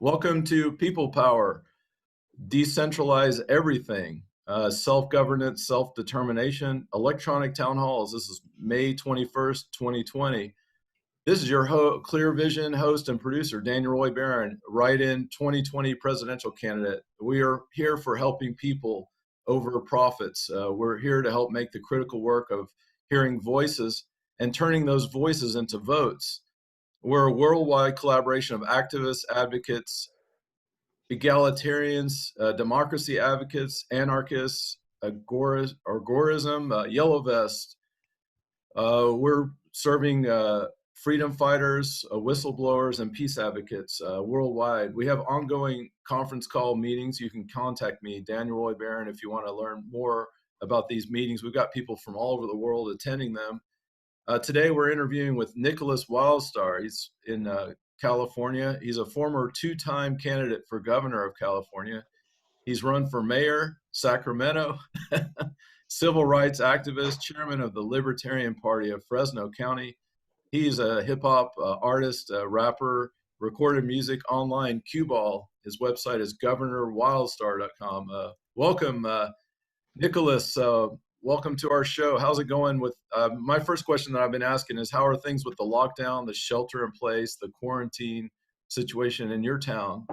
Welcome to People Power. Decentralize everything. Self-governance, self-determination, electronic town halls. This is May 21st, 2020. This is your Clear Vision host and producer, Daniel Roy Baron, write-in 2020 presidential candidate. We are here for helping people over profits. We're here to help make the critical work of hearing voices and turning those voices into votes. We're a worldwide collaboration of activists, advocates, egalitarians, democracy advocates, anarchists, agorism, yellow vest. We're serving freedom fighters, whistleblowers, and peace advocates worldwide. We have ongoing conference call meetings. You can contact me, Daniel Roy Baron, if you want to learn more about these meetings. We've got people from all over the world attending them. Today, we're interviewing with Nicholas Wildstar. He's in California. He's a former two-time candidate for governor of California. He's run for mayor, Sacramento, civil rights activist, chairman of the Libertarian Party of Fresno County. He's a hip-hop artist, rapper, recorded music online, cue ball. His website is governorwildstar.com. Welcome, Nicholas. Welcome to our show. How's it going with, my first question that I've been asking is, how are things with the lockdown, the shelter in place, the quarantine situation in your town?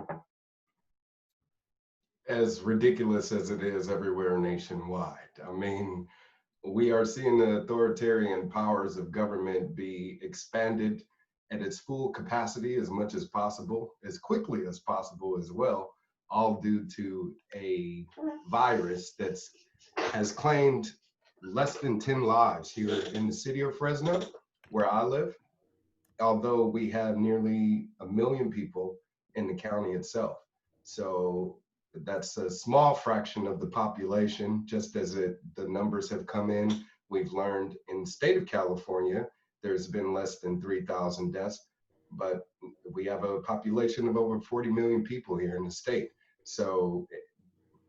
As ridiculous as it is everywhere nationwide. I mean, we are seeing the authoritarian powers of government be expanded at its full capacity as much as possible, as quickly as possible as well, all due to a virus that has claimed less than 10 lives here in the city of Fresno, where I live, although we have nearly 1 million people in the county itself. So that's a small fraction of the population. Just as the numbers have come in, we've learned in the state of California, there's been less than 3,000 deaths, but we have a population of over 40 million people here in the state. So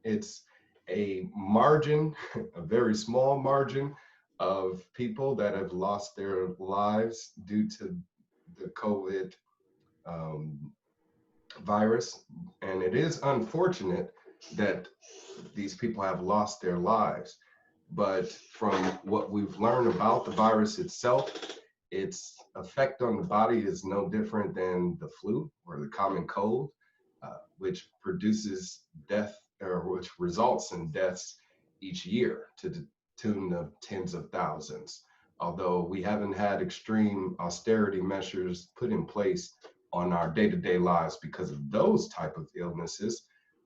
it's a margin, a very small margin of people that have lost their lives due to the COVID virus. And it is unfortunate that these people have lost their lives. But from what we've learned about the virus itself, its effect on the body is no different than the flu or the common cold, which produces death, or which results in deaths each year to the tune of tens of thousands. Although we haven't had extreme austerity measures put in place on our day-to-day lives because of those type of illnesses,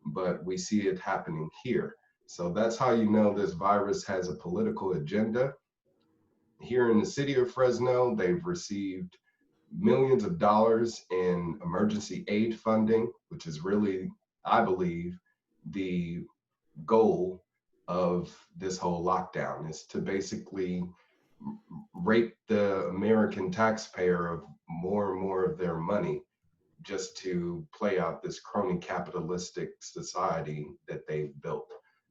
but we see it happening here. So that's how you know this virus has a political agenda. Here in the city of Fresno, they've received millions of dollars in emergency aid funding, which is really, I believe, the goal of this whole lockdown, is to basically rape the American taxpayer of more and more of their money just to play out this crony capitalistic society that they've built.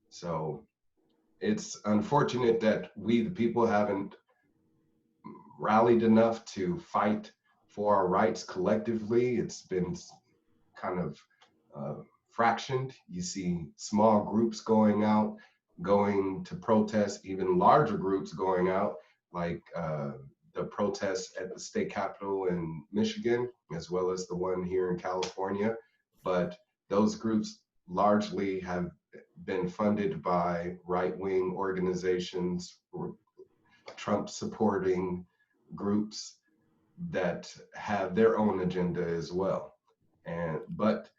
So it's unfortunate that we, the people, haven't rallied enough to fight for our rights collectively. It's been kind of fractioned. You see small groups going out, going to protest, even larger groups going out, like the protests at the state capitol in Michigan, as well as the one here in California. But those groups largely have been funded by right-wing organizations, Trump-supporting groups that have their own agenda as well. But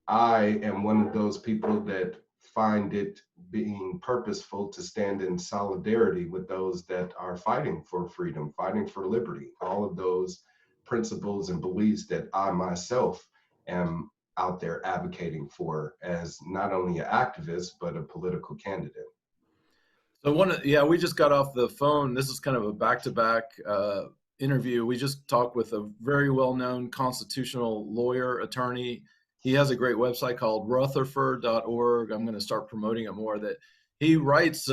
I am one of those people that find it being purposeful to stand in solidarity with those that are fighting for freedom, fighting for liberty, all of those principles and beliefs that I myself am out there advocating for as not only an activist, but a political candidate. So we just got off the phone. This is kind of a back-to-back interview. We just talked with a very well-known constitutional lawyer, attorney. He has a great website called rutherford.org. I'm going to start promoting it more. That he writes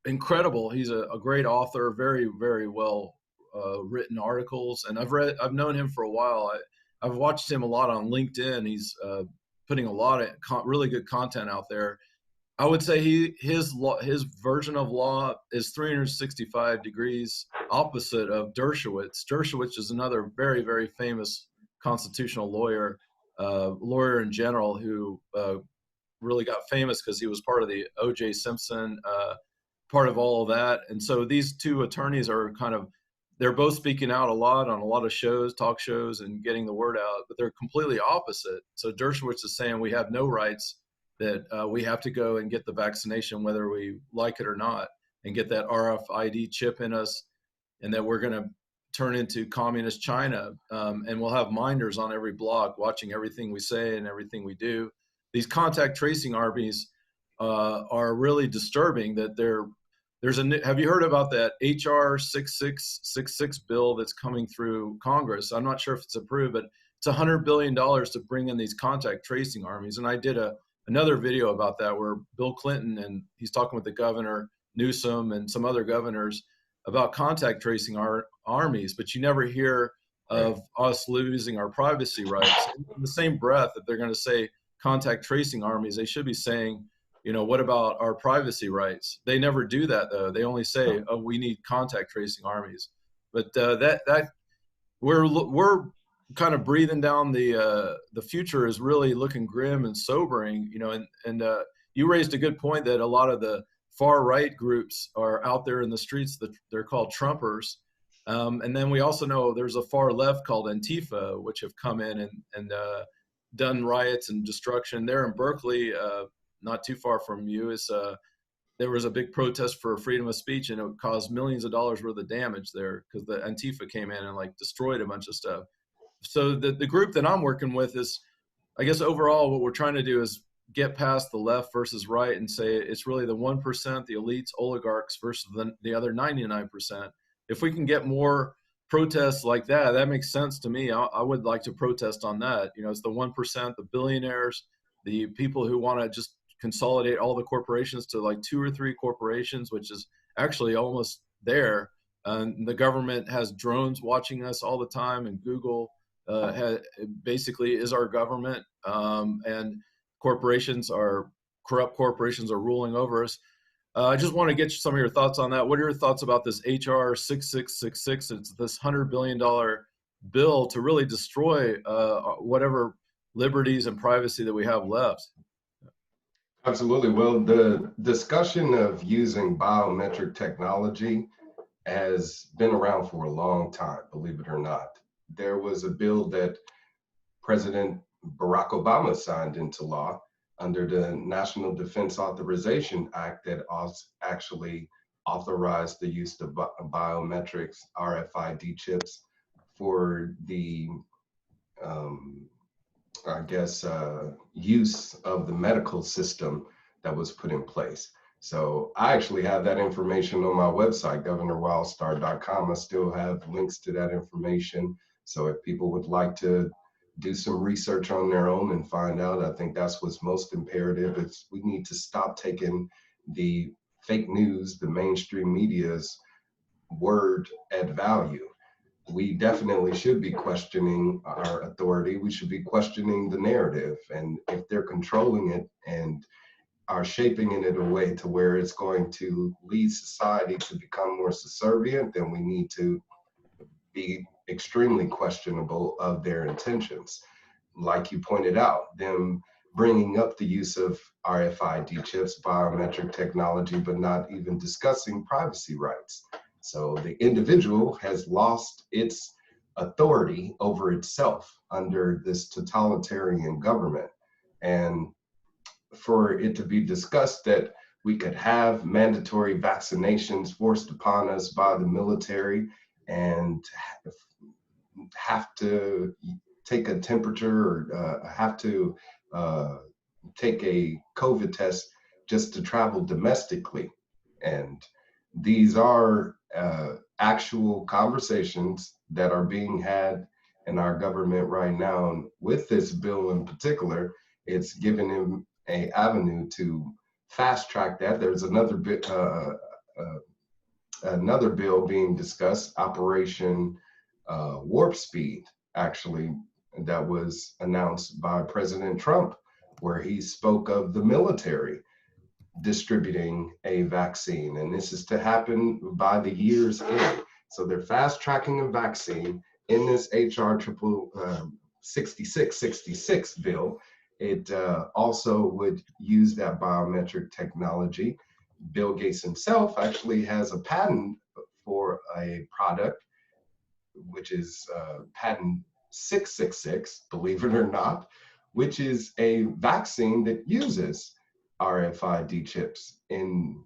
incredible. He's a great author, very, very well written articles. And I've known him for a while. I've watched him a lot on LinkedIn. He's putting a lot of really good content out there. I would say his version of law is 365 degrees opposite of Dershowitz. Dershowitz is another very, very famous constitutional lawyer in general, who really got famous because he was part of the O.J. Simpson, part of all of that. And so these two attorneys are they're both speaking out a lot on a lot of shows, talk shows, and getting the word out, but they're completely opposite. So Dershowitz is saying we have no rights, that we have to go and get the vaccination whether we like it or not, and get that RFID chip in us, and that we're going to turn into communist China, and we'll have minders on every block watching everything we say and everything we do. These contact tracing armies are really disturbing. That have you heard about that HR 6666 bill that's coming through Congress? I'm not sure if it's approved, but it's $100 billion to bring in these contact tracing armies. And I did another video about that, where Bill Clinton, and he's talking with the governor Newsom and some other governors about contact tracing armies, but you never hear of us losing our privacy rights. In the same breath that they're going to say contact tracing armies, they should be saying, what about our privacy rights? They never do that, though. They only say, oh, we need contact tracing armies. But that we're kind of breathing down the future is really looking grim and sobering, and you raised a good point that a lot of the far right groups are out there in the streets. That they're called Trumpers. And then we also know there's a far left called Antifa, which have come in and done riots and destruction. There in Berkeley, not too far from you, there was a big protest for freedom of speech, and it caused millions of dollars worth of damage there because the Antifa came in and destroyed a bunch of stuff. So the group that I'm working with is, I guess overall what we're trying to do is get past the left versus right and say it's really the 1%, the elites, oligarchs versus the other 99%. If we can get more protests like that, that makes sense to me. I would like to protest on that. It's the 1%, the billionaires, the people who want to just consolidate all the corporations to 2 or 3 corporations, which is actually almost there. The government has drones watching us all the time, and Google basically is our government, and corrupt corporations are ruling over us. I just want to get some of your thoughts on that. What are your thoughts about this HR 6666? It's this $100 billion bill to really destroy whatever liberties and privacy that we have left. Absolutely. Well, the discussion of using biometric technology has been around for a long time, believe it or not. There was a bill that President Barack Obama signed into law under the National Defense Authorization Act that actually authorized the use of biometrics, RFID chips, for the, use of the medical system that was put in place. So I actually have that information on my website, governorwildstar.com. I still have links to that information. So if people would like to do some research on their own and find out, I think that's what's most imperative. Is we need to stop taking the fake news, the mainstream media's word at value. We definitely should be questioning our authority. We should be questioning the narrative. And if they're controlling it and are shaping it in a way to where it's going to lead society to become more subservient, then we need to be extremely questionable of their intentions. Like you pointed out, them bringing up the use of RFID chips, biometric technology, but not even discussing privacy rights. So the individual has lost its authority over itself under this totalitarian government. And for it to be discussed that we could have mandatory vaccinations forced upon us by the military and have to take a temperature or have to take a COVID test just to travel domestically. And these are actual conversations that are being had in our government right now. And with this bill in particular, it's given him an avenue to fast track that. There's another bill being discussed, Operation Warp Speed, actually that was announced by President Trump, where he spoke of the military distributing a vaccine. And this is to happen by the year's end. So they're fast tracking a vaccine in this HR 6666 bill. It also would use that biometric technology. Bill Gates himself actually has a patent for a product, which is patent 666, believe it or not, which is a vaccine that uses RFID chips in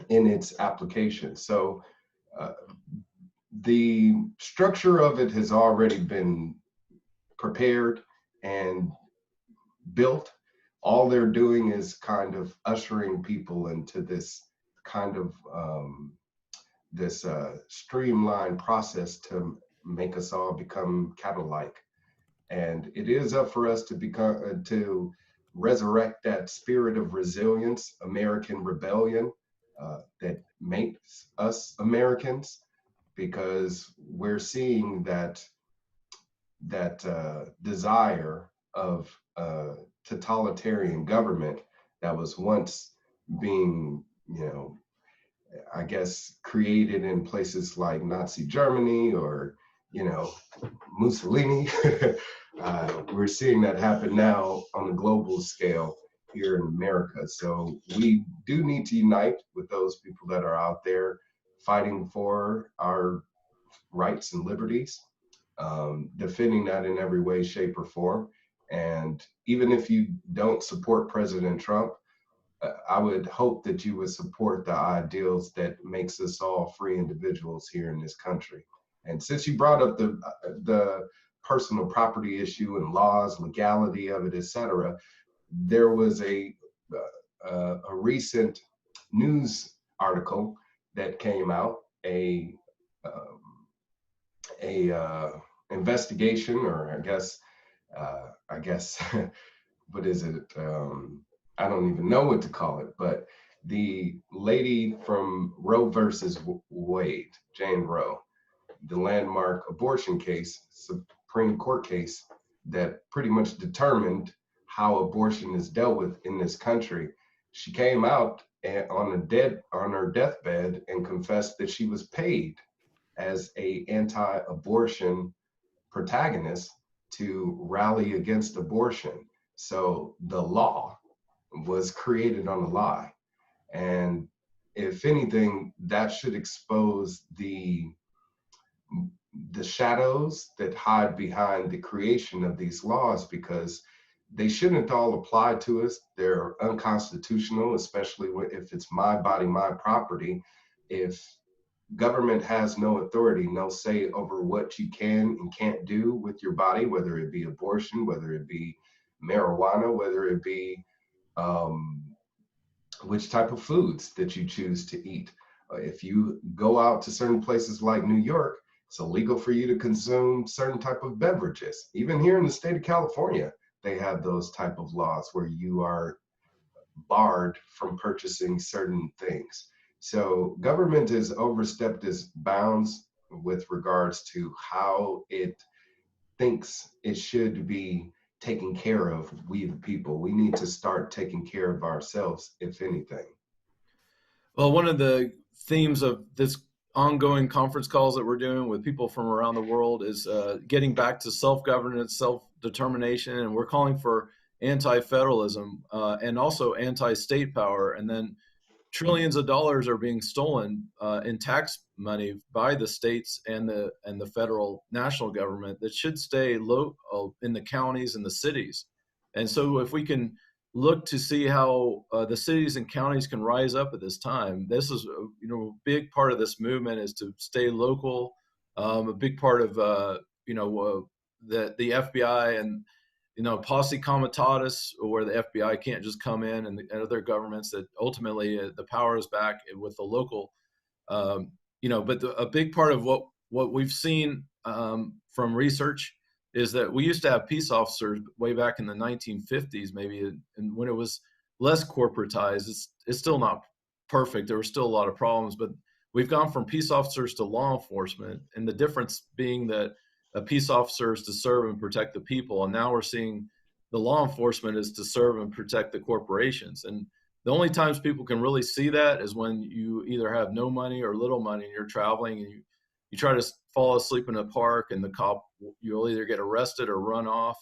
its application. So the structure of it has already been prepared and built. All they're doing is kind of ushering people into this kind of streamlined process to make us all become cattle-like. And it is up for us to become to resurrect that spirit of resilience, American rebellion that makes us Americans, because we're seeing that desire of totalitarian government that was once being, I guess, created in places like Nazi Germany or, Mussolini. We're seeing that happen now on a global scale here in America. So we do need to unite with those people that are out there fighting for our rights and liberties, defending that in every way, shape, or form. And even if you don't support President Trump, I would hope that you would support the ideals that makes us all free individuals here in this country. And since you brought up the personal property issue and laws, legality of it, etc., there was a recent news article that came out, a investigation, or I guess, what is it? I don't even know what to call it, but the lady from Roe versus Wade, Jane Roe, the landmark abortion case, Supreme Court case that pretty much determined how abortion is dealt with in this country. She came out on her deathbed and confessed that she was paid as a anti-abortion protagonist to rally against abortion. So the law was created on a lie. And if anything, that should expose the shadows that hide behind the creation of these laws, because they shouldn't all apply to us. They're unconstitutional, especially if it's my body, my property. If government has no authority, no say over what you can and can't do with your body, whether it be abortion, whether it be marijuana, whether it be which type of foods that you choose to eat. If you go out to certain places like New York, it's illegal for you to consume certain type of beverages. Even here in the state of California, they have those type of laws where you are barred from purchasing certain things. So government has overstepped its bounds with regards to how it thinks it should be taking care of we the people. We need to start taking care of ourselves, if anything. Well, one of the themes of this ongoing conference calls that we're doing with people from around the world is getting back to self-governance, self-determination, and we're calling for anti-federalism and also anti-state power. And then trillions of dollars are being stolen in tax money by the states and the federal national government that should stay low in the counties and the cities. And so if we can look to see how the cities and counties can rise up at this time, this is a big part of this movement is to stay local. A big part of the FBI and posse comitatus, where the FBI can't just come in, and other governments, that ultimately the power is back with the local. But a big part of what we've seen from research is that we used to have peace officers way back in the 1950s, maybe, and when it was less corporatized. It's still not perfect. There were still a lot of problems, but we've gone from peace officers to law enforcement, and the difference being that peace officers to serve and protect the people. And now we're seeing the law enforcement is to serve and protect the corporations. And the only times people can really see that is when you either have no money or little money and you're traveling and you try to fall asleep in a park and the cop, you'll either get arrested or run off.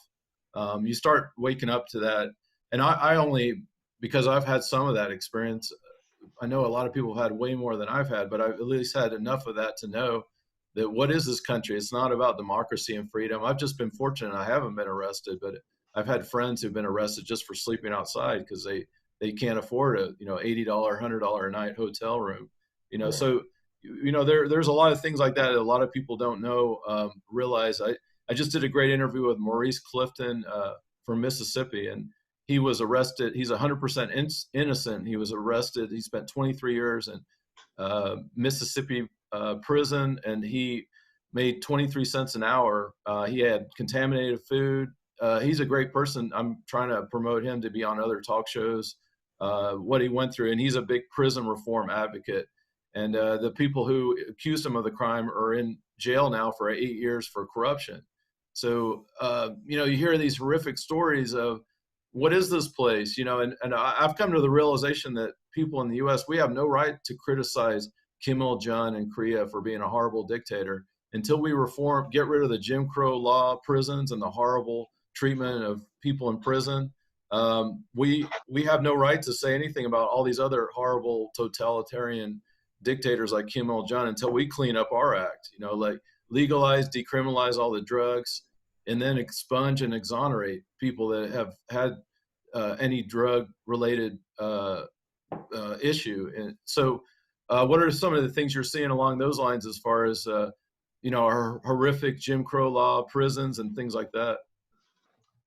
You start waking up to that. And I only, because I've had some of that experience, I know a lot of people have had way more than I've had, but I've at least had enough of that to know that what is this country? It's not about democracy and freedom. I've just been fortunate. I haven't been arrested, but I've had friends who've been arrested just for sleeping outside because they can't afford a, $80, $100 a night hotel room, Right. So, there's a lot of things like that a lot of people don't know, realize. I just did a great interview with Maurice Clifton from Mississippi, and he was arrested. He's 100% innocent. He was arrested. He spent 23 years in Mississippi prison, and he made 23 cents an hour. He had contaminated food. He's a great person. I'm trying to promote him to be on other talk shows, what he went through. And he's a big prison reform advocate. And the people who accused him of the crime are in jail now for 8 years for corruption. So, you hear these horrific stories of what is this place, and I've come to the realization that people in the U.S., we have no right to criticize Kim Il-jung in Korea for being a horrible dictator until we reform, get rid of the Jim Crow law prisons and the horrible treatment of people in prison. We have no right to say anything about all these other horrible totalitarian dictators like Kim Il-jung until we clean up our act, like legalize, decriminalize all the drugs, and then expunge and exonerate people that have had any drug-related issue. And so what are some of the things you're seeing along those lines as far as, our horrific Jim Crow law prisons and things like that?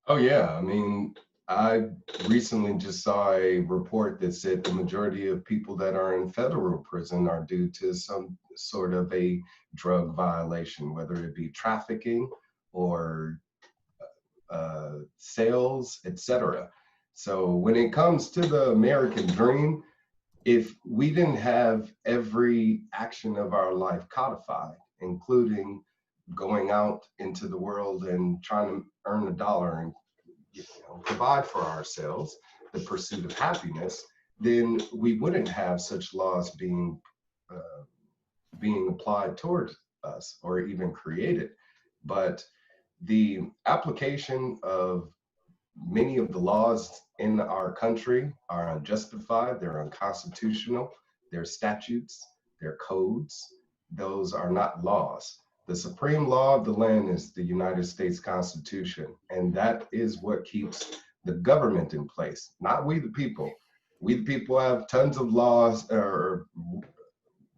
Oh, yeah. I mean, I recently just saw a report that said the majority of people that are in federal prison are due to some sort of a drug violation, whether it be trafficking or sales, etc. So when it comes to the American dream, if we didn't have every action of our life codified, including going out into the world and trying to earn a dollar and provide for ourselves, the pursuit of happiness, then we wouldn't have such laws being applied towards us or even created. But the application of many of the laws in our country are unjustified, they're unconstitutional, they're statutes, they're codes. Those are not laws. The supreme law of the land is the United States Constitution, and that is what keeps the government in place, not we the people. We the people have tons of laws or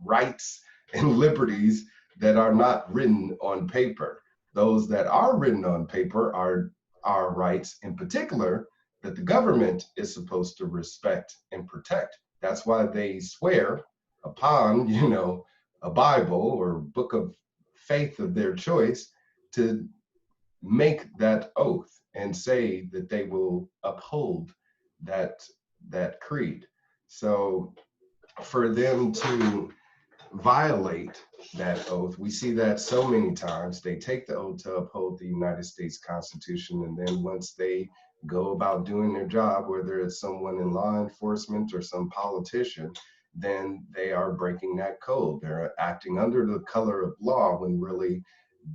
rights and liberties that are not written on paper. Those that are written on paper are our rights, in particular, that the government is supposed to respect and protect. That's why they swear upon, a Bible or book of faith of their choice to make that oath and say that they will uphold that creed. So for them to violate that oath, we see that so many times. They take the oath to uphold the United States Constitution, and then once they go about doing their job, whether it's someone in law enforcement or some politician, then they are breaking that code. They're acting under the color of law when really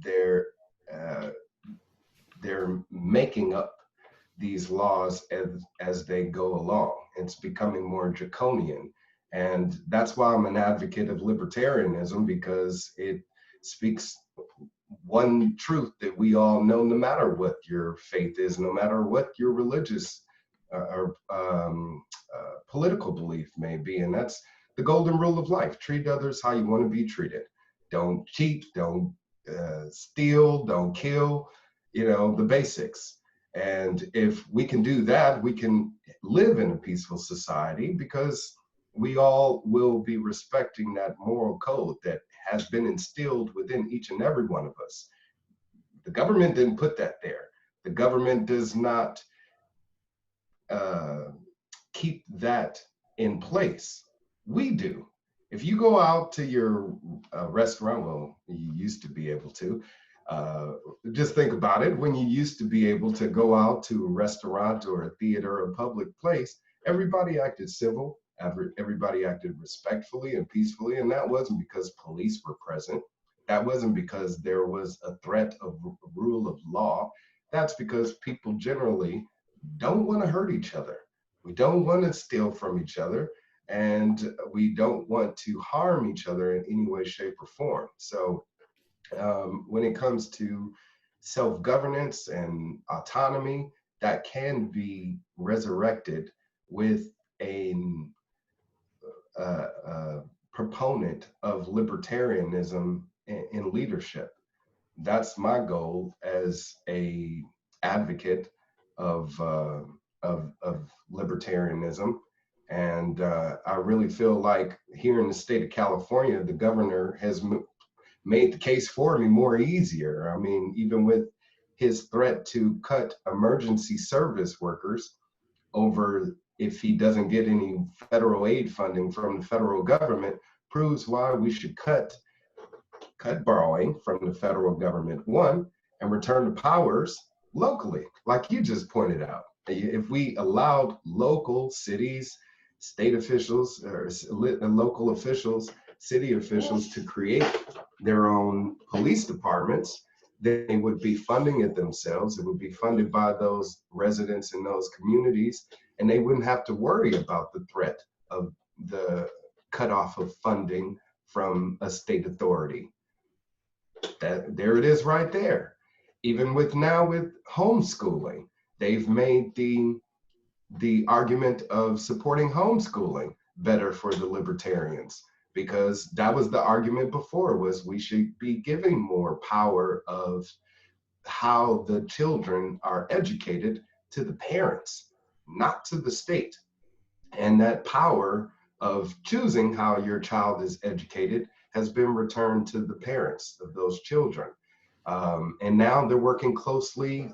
they're making up these laws as they go along. It's becoming more draconian. And that's why I'm an advocate of libertarianism, because it speaks one truth that we all know, no matter what your faith is, no matter what your religious or political belief may be. And that's the golden rule of life. Treat others how you want to be treated. Don't cheat, don't steal, don't kill, the basics. And if we can do that, we can live in a peaceful society, because we all will be respecting that moral code that has been instilled within each and every one of us. The government didn't put that there. The government does not keep that in place. We do. If you go out to your restaurant, well, you used to be able to, Just think about it. When you used to be able to go out to a restaurant or a theater or a public place, everybody acted civil, everybody acted respectfully and peacefully, and that wasn't because police were present. That wasn't because there was a threat of rule of law. That's because people generally don't want to hurt each other. We don't want to steal from each other, and we don't want to harm each other in any way, shape, or form. So when it comes to self-governance and autonomy, that can be resurrected with a proponent of libertarianism in leadership. That's my goal as a advocate of libertarianism. And I really feel like here in the state of California, the governor has made the case for me more easier. I mean, even with his threat to cut emergency service workers over if he doesn't get any federal aid funding from the federal government, proves why we should cut borrowing from the federal government, one, and return the powers locally, like you just pointed out. If we allowed local cities, state officials, or local officials, city officials to create their own police departments, they would be funding it themselves. It would be funded by those residents in those communities, and they wouldn't have to worry about the threat of the cutoff of funding from a state authority. There it is right there. Even with homeschooling, they've made the argument of supporting homeschooling better for the libertarians, because that was the argument before, was we should be giving more power of how the children are educated to the parents, not to the state. And that power of choosing how your child is educated has been returned to the parents of those children. And now they're working closely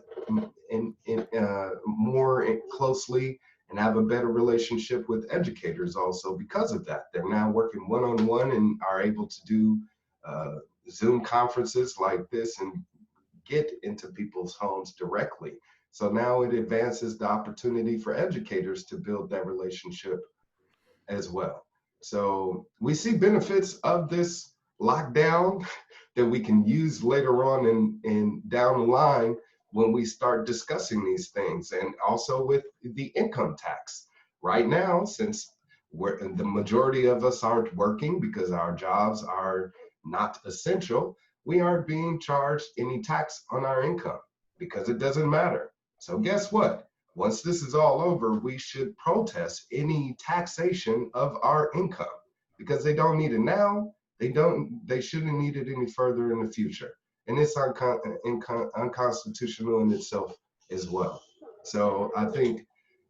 more closely and have a better relationship with educators also because of that. They're now working one-on-one and are able to do Zoom conferences like this and get into people's homes directly. So now it advances the opportunity for educators to build that relationship as well. So we see benefits of this lockdown that we can use later on in down the line when we start discussing these things, and also with the income tax. Right now, since the majority of us aren't working because our jobs are not essential, we aren't being charged any tax on our income because it doesn't matter. So guess what? Once this is all over, we should protest any taxation of our income, because they don't need it now. They shouldn't need it any further in the future. And it's unconstitutional in itself as well. So I think,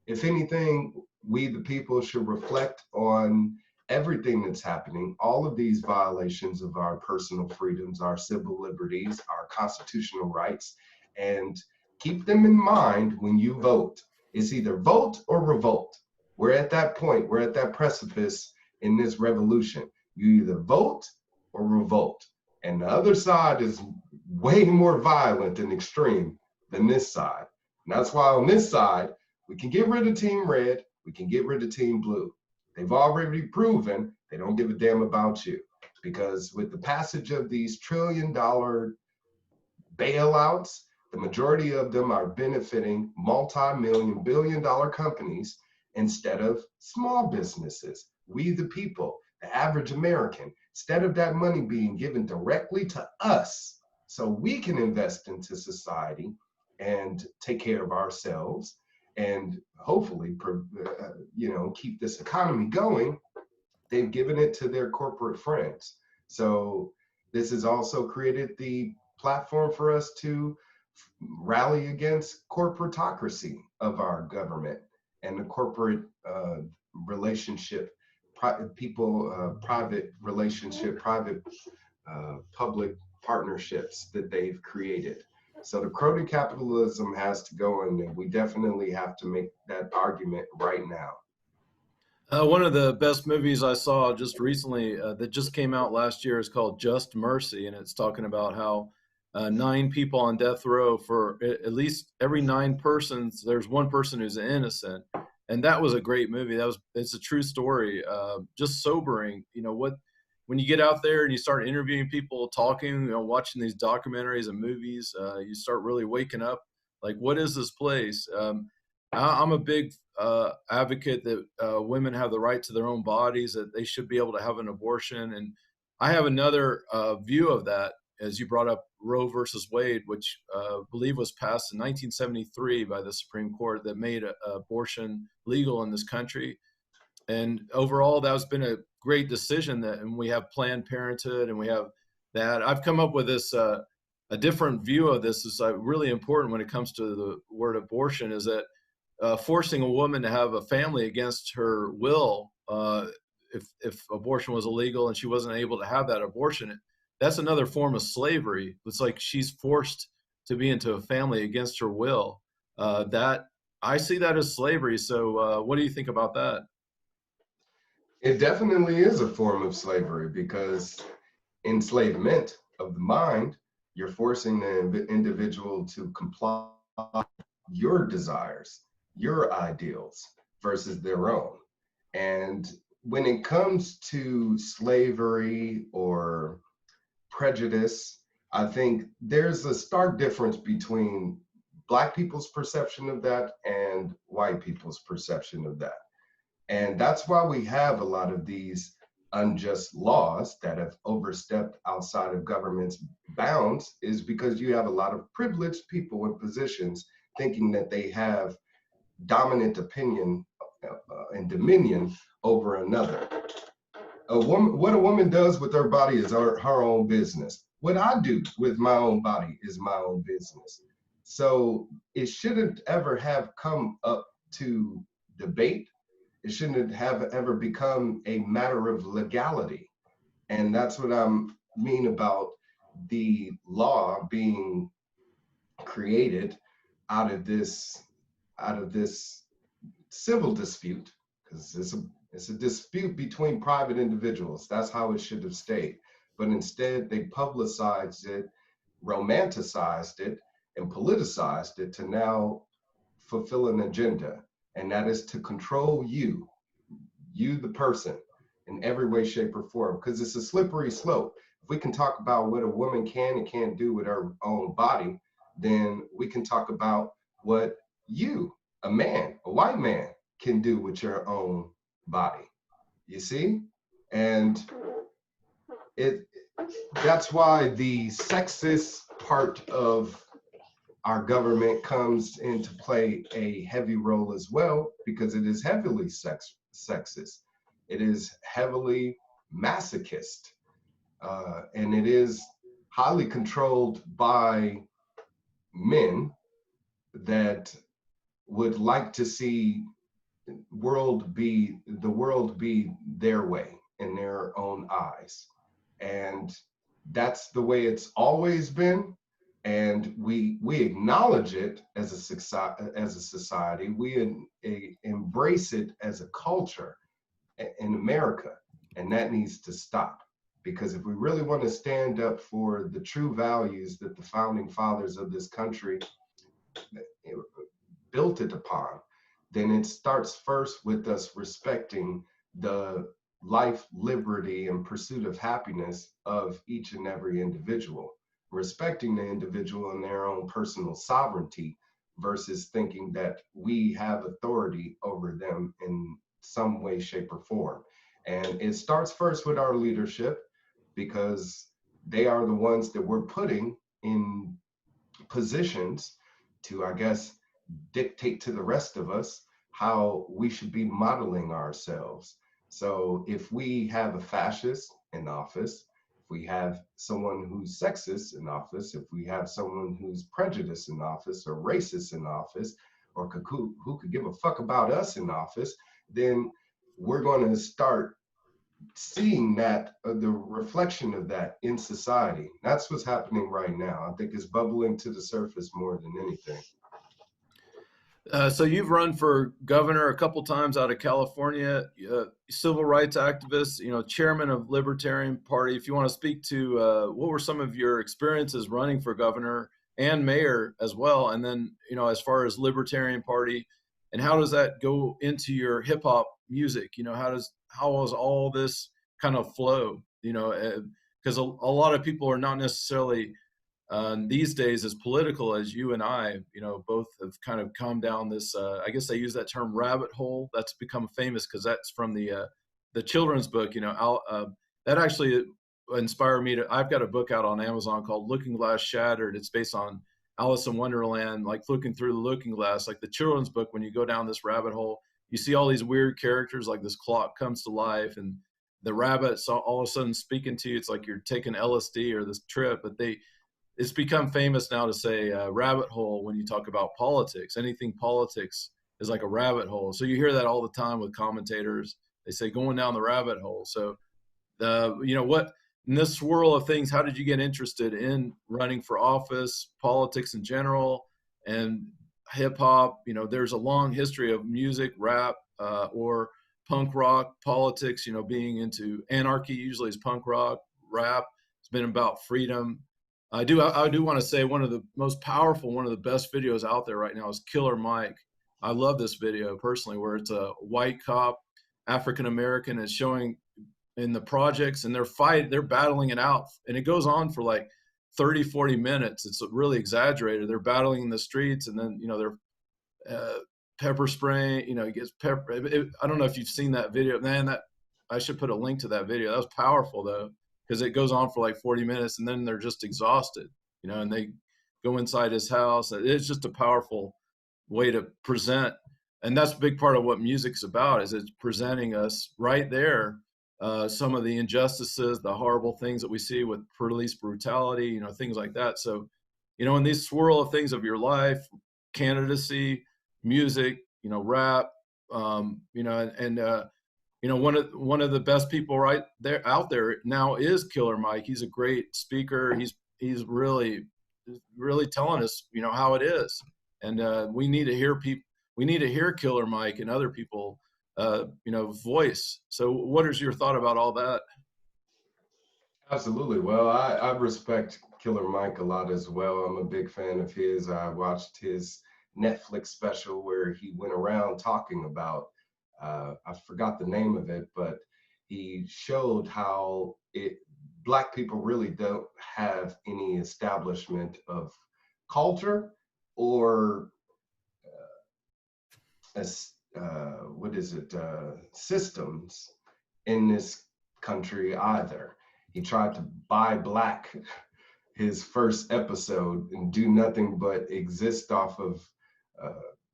if anything, we the people should reflect on everything that's happening, all of these violations of our personal freedoms, our civil liberties, our constitutional rights, and keep them in mind when you vote. It's either vote or revolt. We're at that point, we're at that precipice in this revolution. You either vote or revolt. And the other side is way more violent and extreme than this side. And that's why on this side, we can get rid of Team Red, we can get rid of Team Blue. They've already proven they don't give a damn about you. Because with the passage of these trillion-dollar bailouts, the majority of them are benefiting multi-million, billion-dollar companies instead of small businesses. We the people, the average American, instead of that money being given directly to us so we can invest into society and take care of ourselves and hopefully keep this economy going, they've given it to their corporate friends. So this has also created the platform for us to rally against corporatocracy of our government and the corporate relationship, private relationship, private public partnerships that they've created. So the crony capitalism has to go, and we definitely have to make that argument right now. One of the best movies I saw just recently that just came out last year is called Just Mercy, and it's talking about how 9 people on death row. For at least every 9 persons, there's 1 person who's innocent. And that was a great movie. It's a true story. Just sobering, when you get out there and you start interviewing people, talking, watching these documentaries and movies, you start really waking up. Like, what is this place? I'm a big advocate that women have the right to their own bodies, that they should be able to have an abortion. And I have another view of that, as you brought up Roe versus Wade, which I believe was passed in 1973 by the Supreme Court, that made abortion legal in this country. And overall, that's been a great decision. And we have Planned Parenthood, and we have that. I've come up with this, a different view of this is really important when it comes to the word abortion, is that forcing a woman to have a family against her will, if abortion was illegal and she wasn't able to have that abortion, that's another form of slavery. It's like she's forced to be into a family against her will. That I see that as slavery. So what do you think about that? It definitely is a form of slavery, because enslavement of the mind, you're forcing the individual to comply with your desires, your ideals versus their own. And when it comes to slavery or prejudice, I think there's a stark difference between Black people's perception of that and white people's perception of that. And that's why we have a lot of these unjust laws that have overstepped outside of government's bounds, is because you have a lot of privileged people in positions thinking that they have dominant opinion and dominion over another. What a woman does with her body is her own business. What I do with my own body is my own business. So it shouldn't ever have come up to debate. It shouldn't have ever become a matter of legality. And that's what I mean about the law being created out of this civil dispute, because it's a dispute between private individuals. That's how it should have stayed. But instead, they publicized it, romanticized it, and politicized it to now fulfill an agenda. And that is to control you, the person, in every way, shape, or form, because it's a slippery slope. If we can talk about what a woman can and can't do with her own body, then we can talk about what you, a man, a white man, can do with your own body. You see? And that's why the sexist part of our government comes into play a heavy role as well, because it is heavily sexist. It is heavily masochist, and it is highly controlled by men that would like to see the world be their way in their own eyes. And that's the way it's always been. And we acknowledge it as a society. We embrace it as a culture in America, and that needs to stop. Because if we really want to stand up for the true values that the founding fathers of this country built it upon, then it starts first with us respecting the life, liberty, and pursuit of happiness of each and every individual. Respecting the individual and their own personal sovereignty, versus thinking that we have authority over them in some way, shape, or form. And it starts first with our leadership, because they are the ones that we're putting in positions to, I guess, dictate to the rest of us how we should be modeling ourselves. So if we have a fascist in office, if we have someone who's sexist in office, if we have someone who's prejudiced in office or racist in office, or who could give a fuck about us in office, then we're going to start seeing that, the reflection of that in society. That's what's happening right now. I think it's bubbling to the surface more than anything. So you've run for governor a couple times out of California, civil rights activist, chairman of Libertarian Party. If you want to speak to what were some of your experiences running for governor and mayor as well, and then as far as Libertarian Party, and how does that go into your hip hop music? How does all this kind of flow? Because a lot of people are not necessarily these days as political as you and I, both have kind of come down this. I guess they use that term rabbit hole. That's become famous because that's from the children's book. That actually inspired me to. I've got a book out on Amazon called Looking Glass Shattered. It's based on Alice in Wonderland, like looking through the looking glass, like the children's book. When you go down this rabbit hole, you see all these weird characters, like this clock comes to life, and the rabbits all of a sudden speaking to you. It's like you're taking LSD or this trip, but it's become famous now to say rabbit hole when you talk about politics. Anything politics is like a rabbit hole. So you hear that all the time with commentators. They say going down the rabbit hole. So what in this swirl of things, how did you get interested in running for office, politics in general, and hip hop? There's a long history of music, rap, or punk rock, politics, being into anarchy usually is punk rock, rap. It's been about freedom. I do want to say one of the most powerful, one of the best videos out there right now is Killer Mike. I love this video personally, where it's a white cop, African American, is showing in the projects, and they're battling it out, and it goes on for like 30, 40 minutes. It's really exaggerated. They're battling in the streets, and then they're pepper spraying. It gets pepper. I don't know if you've seen that video, man. That I should put a link to that video. That was powerful though, because it goes on for like 40 minutes, and then they're just exhausted, and they go inside his house. It's just a powerful way to present. And that's a big part of what music's about, is it's presenting us right there, some of the injustices, the horrible things that we see with police brutality, things like that. So, in these swirl of things of your life, candidacy, music, rap, one of the best people right there out there now is Killer Mike. He's a great speaker. He's really telling us, how it is. And we need to hear people. We need to hear Killer Mike and other people, voice. So what is your thought about all that? Absolutely. Well, I respect Killer Mike a lot as well. I'm a big fan of his. I watched his Netflix special where he went around talking about, I forgot the name of it, but he showed how Black people really don't have any establishment of culture or systems in this country either. He tried to buy Black his first episode and do nothing but exist off of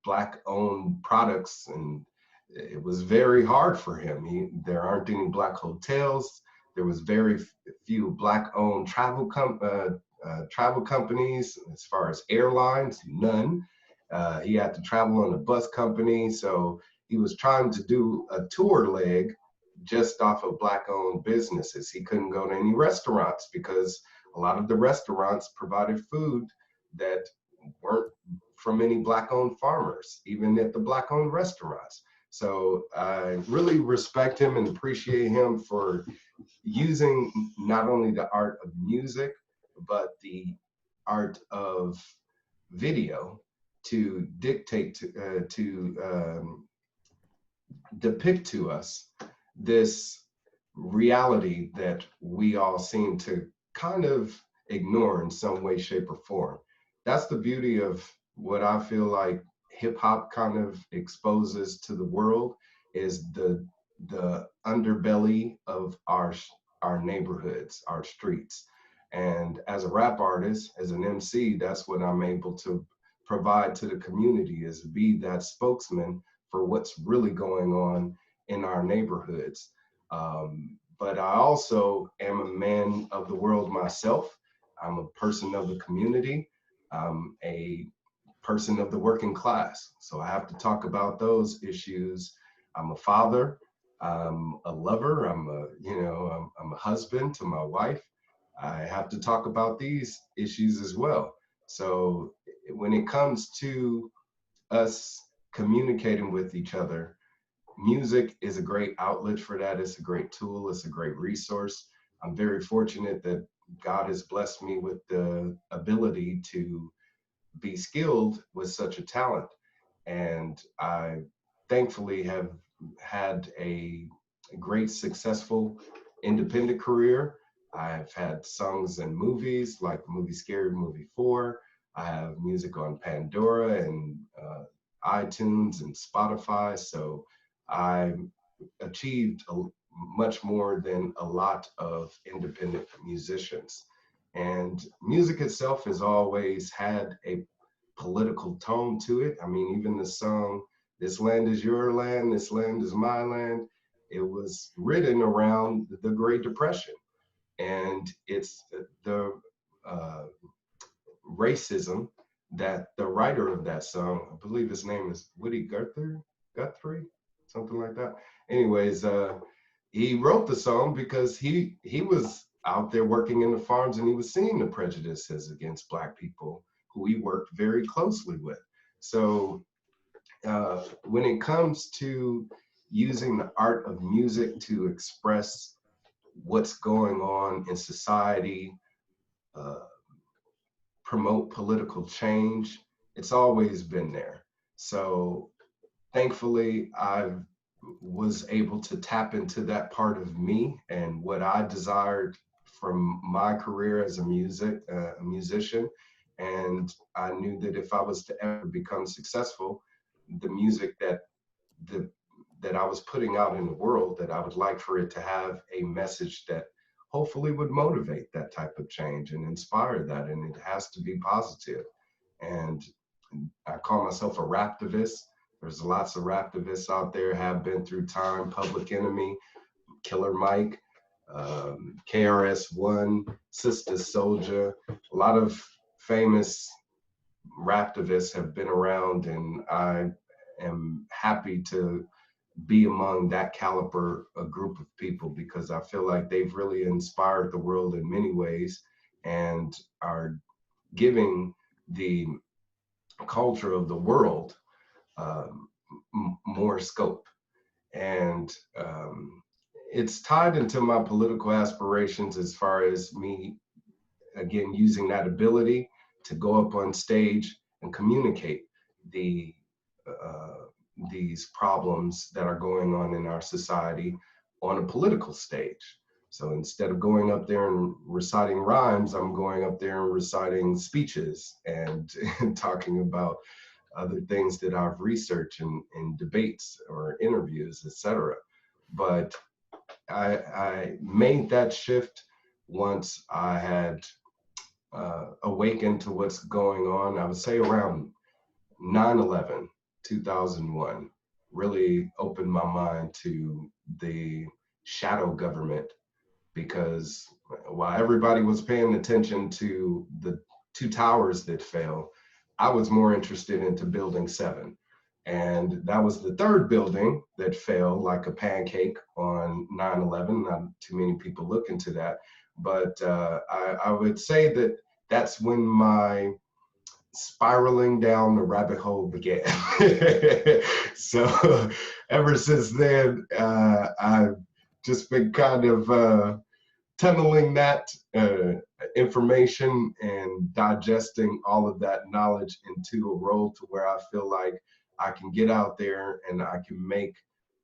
Black owned products, and it was very hard for him. There aren't any Black hotels. There was very few Black owned travel companies. As far as airlines, none. He had to travel on a bus company, so he was trying to do a tour leg just off of Black owned businesses. He couldn't go to any restaurants because a lot of the restaurants provided food that weren't from any Black owned farmers, even at the Black owned restaurants. So I really respect him and appreciate him for using not only the art of music, but the art of video to dictate to depict to us this reality that we all seem to kind of ignore in some way, shape, or form. That's the beauty of what I feel like hip hop kind of exposes to the world, is the underbelly of our neighborhoods, our streets. And as a rap artist, as an MC, that's what I'm able to provide to the community, is be that spokesman for what's really going on in our neighborhoods. But I also am a man of the world myself. I'm a person of the community. I'm a person of the working class. So I have to talk about those issues. I'm a father. I'm a lover. I'm a husband to my wife. I have to talk about these issues as well. So when it comes to us communicating with each other. Music is a great outlet for that. It's a great tool. It's a great resource. I'm very fortunate that God has blessed me with the ability to be skilled with such a talent. And I thankfully have had a great, successful independent career. I've had songs in movies like the movie Scary Movie 4. I have music on Pandora and iTunes and Spotify. So I achieved much more than a lot of independent musicians. And music itself has always had a political tone to it. I mean, even the song, This Land is Your Land, This Land is My Land, it was written around the Great Depression. And it's the uh, racism that the writer of that song, I believe his name is Woody Guthrie, something like that. Anyways, he wrote the song because he was out there working in the farms and he was seeing the prejudices against Black people who he worked very closely with. So when it comes to using the art of music to express what's going on in society, uh, promote political change, it's always been there. So thankfully, I was able to tap into that part of me and what I desired from my career as a musician. And I knew that if I was to ever become successful, the music the, that I was putting out in the world, that I would like for it to have a message that hopefully would motivate that type of change and inspire that. And it has to be positive. And I call myself a raptivist. There's lots of raptivists out there, have been through time, Public Enemy, Killer Mike, KRS-One, Sister Soldier. A lot of famous raptivists have been around, and I am happy to be among that caliber, a group of people, because I feel like they've really inspired the world in many ways and are giving the culture of the world more scope. And it's tied into my political aspirations as far as me, again, using that ability to go up on stage and communicate these problems that are going on in our society on a political stage. So instead of going up there and reciting rhymes, I'm going up there and reciting speeches and, and talking about other things that I've researched in debates or interviews, etc. But I made that shift once I had awakened to what's going on. I would say around 9/11, 2001, really opened my mind to the shadow government, because while everybody was paying attention to the two towers that fell, I was more interested into building 7. And that was the third building that fell like a pancake on 9/11. Not too many people look into that. But I would say that that's when my spiraling down the rabbit hole began. So ever since then, I've just been kind of tunneling that information and digesting all of that knowledge into a role to where I feel like I can get out there and I can make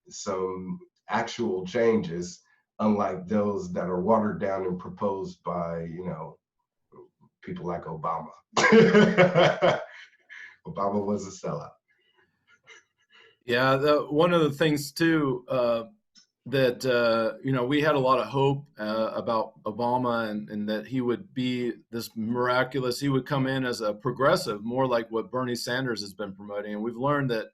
some actual changes, unlike those that are watered down and proposed by, people like Obama. Obama was a sellout. Yeah, one of the things too that we had a lot of hope about Obama and that he would be this miraculous. He would come in as a progressive, more like what Bernie Sanders has been promoting. And we've learned that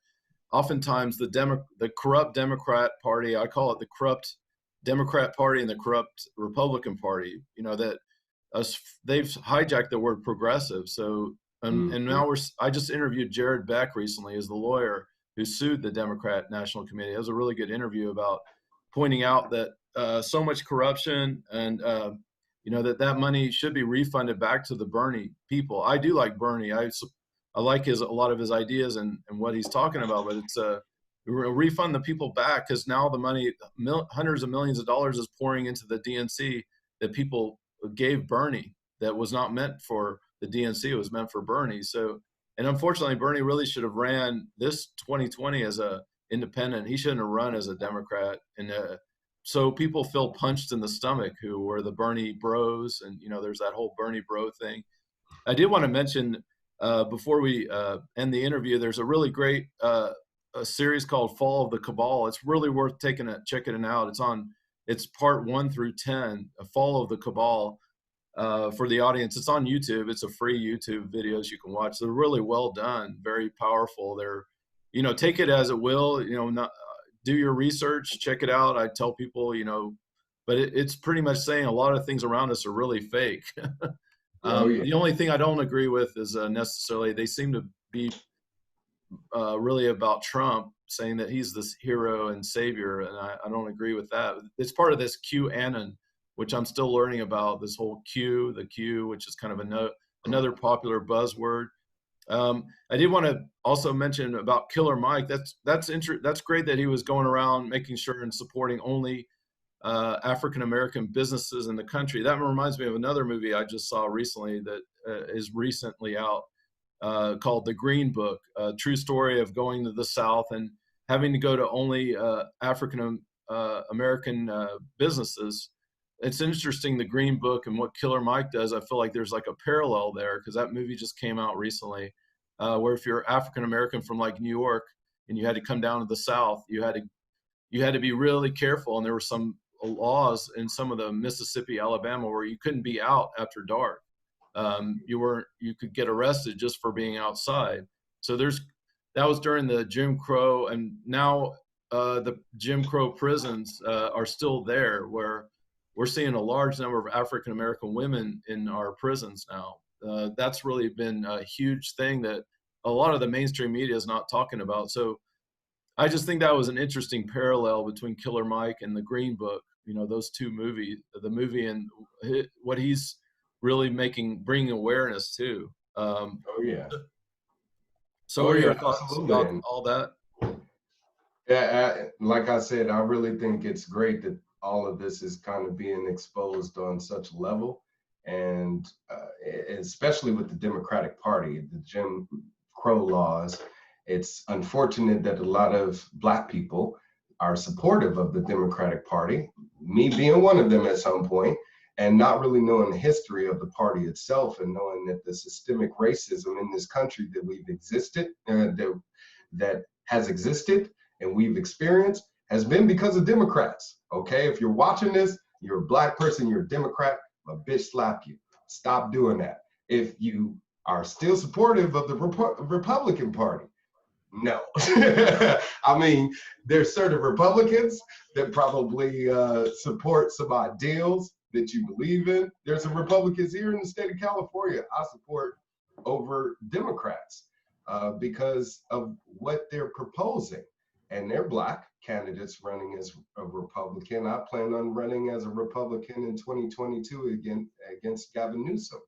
oftentimes the corrupt Democrat Party, I call it the corrupt Democrat Party and the corrupt Republican Party, that they've hijacked the word progressive. So and now I just interviewed Jared Beck recently as the lawyer who sued the Democrat National Committee. It was a really good interview about pointing out that so much corruption and that money should be refunded back to the Bernie people. I do like Bernie. I like a lot of his ideas and what he's talking about, but it's refund the people back, because now the money, hundreds of millions of dollars is pouring into the DNC that people gave Bernie, that was not meant for the DNC, it was meant for Bernie. So, and unfortunately, Bernie really should have ran this 2020 as a independent. He shouldn't have run as a Democrat. And so people feel punched in the stomach who were the Bernie bros, and there's that whole Bernie bro thing. I did want to mention before we end the interview, there's a really great a series called Fall of the Cabal. It's really worth checking it out. It's part 1 through 10, Fall of the Cabal. For the audience, it's on YouTube. It's a free YouTube videos you can watch. They're really well done, very powerful. They're, take it as it will, do your research, check it out. I tell people, but it's pretty much saying a lot of things around us are really fake. The only thing I don't agree with is necessarily, they seem to be really about Trump, saying that he's this hero and savior, and I don't agree with that. It's part of this QAnon, which I'm still learning about, this whole the Q, which is kind of another popular buzzword. I did want to also mention about Killer Mike. That's great that he was going around making sure and supporting only African-American businesses in the country. That reminds me of another movie I just saw recently that is recently out, called The Green Book, a true story of going to the South and having to go to only African American businesses. It's interesting, The Green Book and what Killer Mike does. I feel like there's like a parallel there, because that movie just came out recently, where if you're African American from like New York and you had to come down to the South, you had to be really careful, and there were some laws in some of the Mississippi, Alabama, where you couldn't be out after dark. You could get arrested just for being outside. So that was during the Jim Crow, and now the Jim Crow prisons are still there, where we're seeing a large number of African American women in our prisons now. That's really been a huge thing that a lot of the mainstream media is not talking about. So I just think that was an interesting parallel between Killer Mike and The Green Book. Those two movies, the movie and what he's really bringing awareness to. So what are your thoughts about all that? Yeah, like I said, I really think it's great that all of this is kind of being exposed on such a level, and especially with the Democratic Party, the Jim Crow laws. It's unfortunate that a lot of Black people are supportive of the Democratic Party, me being one of them at some point, and not really knowing the history of the party itself, and knowing that the systemic racism in this country that we've existed, that has existed and we've experienced, has been because of Democrats. Okay, if you're watching this, you're a Black person, you're a Democrat, a bitch slap you. Stop doing that. If you are still supportive of the Republican Party, no. I mean, there's certain Republicans that probably support some ideals that you believe in. There's some Republicans here in the state of California I support over Democrats because of what they're proposing. And they're Black candidates running as a Republican. I plan on running as a Republican in 2022 against Gavin Newsom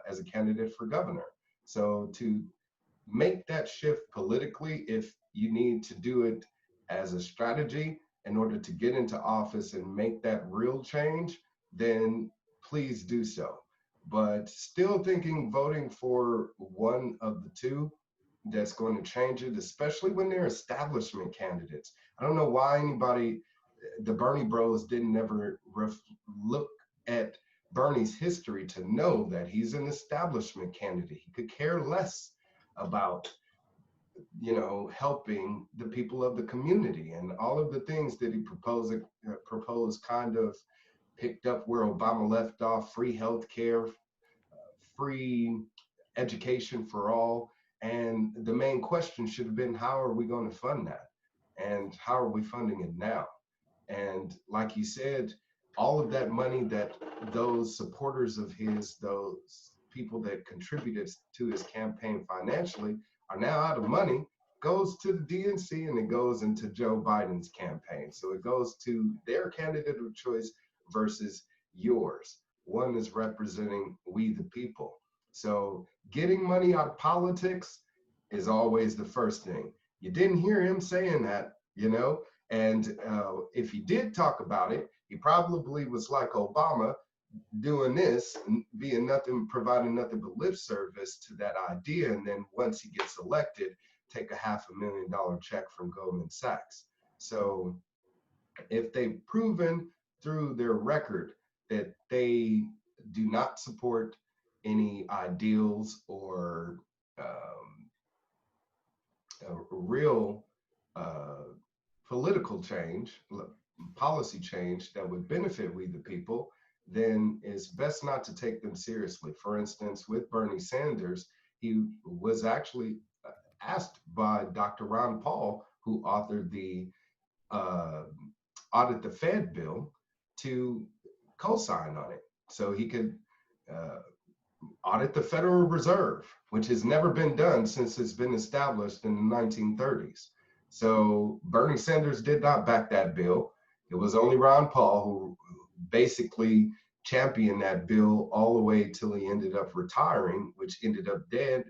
as a candidate for governor. So to make that shift politically, if you need to do it as a strategy in order to get into office and make that real change, then please do so. But still thinking voting for one of the two that's going to change it, especially when they're establishment candidates. I don't know why the Bernie bros didn't ever look at Bernie's history to know that he's an establishment candidate. He could care less about, helping the people of the community, and all of the things that he proposed kind of picked up where Obama left off: free health care, free education for all. And the main question should have been, how are we going to fund that? And how are we funding it now? And like you said, all of that money that those supporters of his, those people that contributed to his campaign financially, are now out of money, goes to the DNC, and it goes into Joe Biden's campaign. So it goes to their candidate of choice versus yours. One is representing we the people. So getting money out of politics is always the first thing. You didn't hear him saying that, you know, and if he did talk about it, he probably was like Obama, doing this and being nothing, providing nothing but lip service to that idea. And then once he gets elected, take a $500,000 check from Goldman Sachs. So if they've proven through their record that they do not support any ideals or a real political change, policy change that would benefit we the people, then it's best not to take them seriously. For instance, with Bernie Sanders, he was actually asked by Dr. Ron Paul, who authored the Audit the Fed bill, to co-sign on it so he could audit the Federal Reserve, which has never been done since it's been established in the 1930s. So Bernie Sanders did not back that bill. It was only Ron Paul who basically championed that bill all the way till he ended up retiring, which ended up dead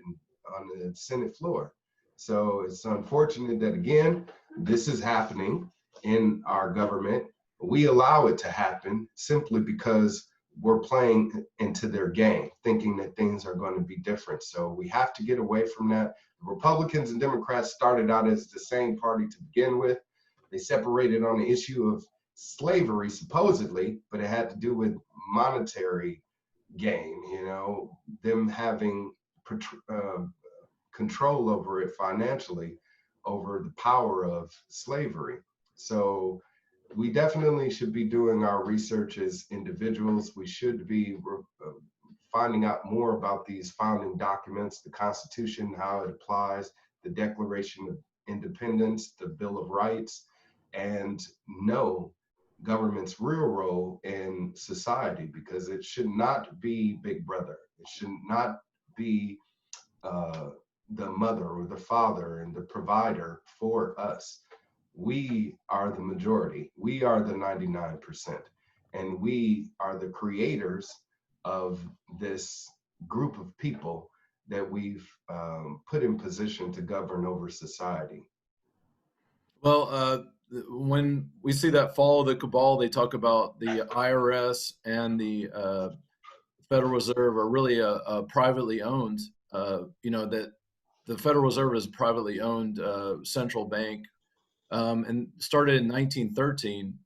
on the Senate floor. So it's unfortunate that, again, this is happening in our government. We allow it to happen simply because we're playing into their game, thinking that things are going to be different. So we have to get away from that. The Republicans and Democrats started out as the same party to begin with. They separated on the issue of slavery, supposedly, but it had to do with monetary gain, you know, them having control over it financially, over the power of slavery. So we definitely should be doing our research as individuals. We should be finding out more about these founding documents, the Constitution, how it applies, the Declaration of Independence, the Bill of Rights, and know government's real role in society, because it should not be Big Brother. It should not be the mother or the father and the provider for us. We are the majority. We are the 99%. And we are the creators of this group of people that we've put in position to govern over society. Well, when we see that fall of the cabal, they talk about the IRS and the Federal Reserve are really a privately owned, that the Federal Reserve is a privately owned central bank, and started in 1913,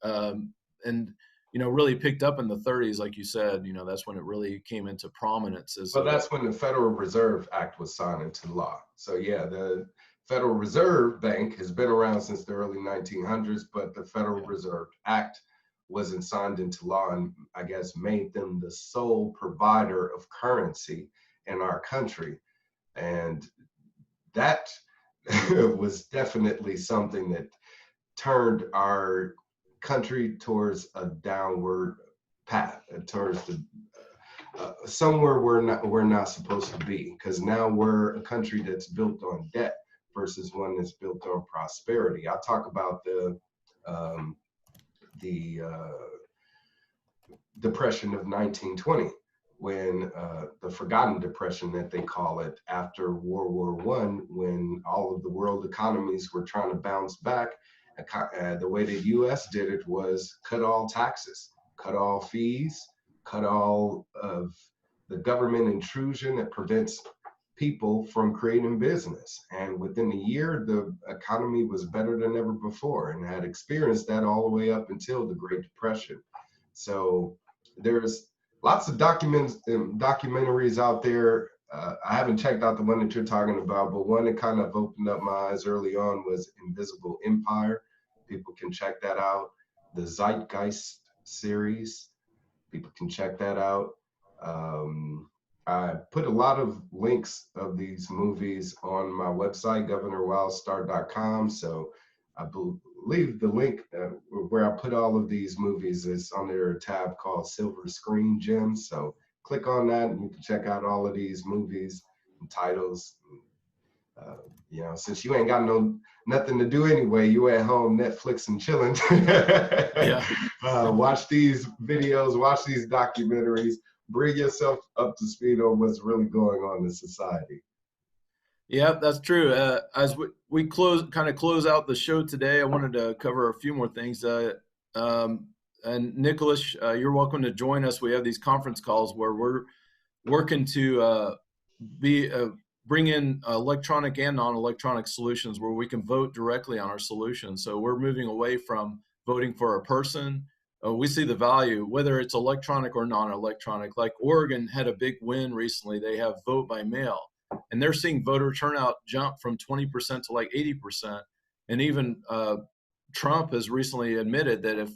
and really picked up in the 30s, like you said. That's when it really came into prominence. Well, that's when the Federal Reserve Act was signed into law. So yeah, the Federal Reserve Bank has been around since the early 1900s, but the Federal Reserve Act wasn't signed into law, and I guess made them the sole provider of currency in our country. And that was definitely something that turned our country towards a downward path, towards the somewhere we're not supposed to be, because now we're a country that's built on debt versus one that's built on prosperity. I talk about the Depression of 1920, when the Forgotten Depression that they call it, after World War I, when all of the world economies were trying to bounce back. The way the US did it was cut all taxes, cut all fees, cut all of the government intrusion that prevents people from creating business. And within a year, the economy was better than ever before, and had experienced that all the way up until the Great Depression. So there's lots of documentaries out there. I haven't checked out the one that you're talking about, but one that kind of opened up my eyes early on was Invisible Empire. People can check that out. The Zeitgeist series, people can check that out. I put a lot of links of these movies on my website, governorwildstar.com. So I believe the link where I put all of these movies is under a tab called Silver Screen Gems. So click on that and you can check out all of these movies and titles. Since you ain't got nothing to do anyway, you at home Netflix and chilling. Watch these videos, watch these documentaries, bring yourself up to speed on what's really going on in society. Yeah, that's true. As we close out the show today, I wanted to cover a few more things. And Nicholas, you're welcome to join us. We have these conference calls where we're working to bring in electronic and non-electronic solutions where we can vote directly on our solutions. So we're moving away from voting for a person. We see the value, whether it's electronic or non-electronic. Like Oregon had a big win recently. They have vote by mail, and they're seeing voter turnout jump from 20% to like 80%. And even Trump has recently admitted that if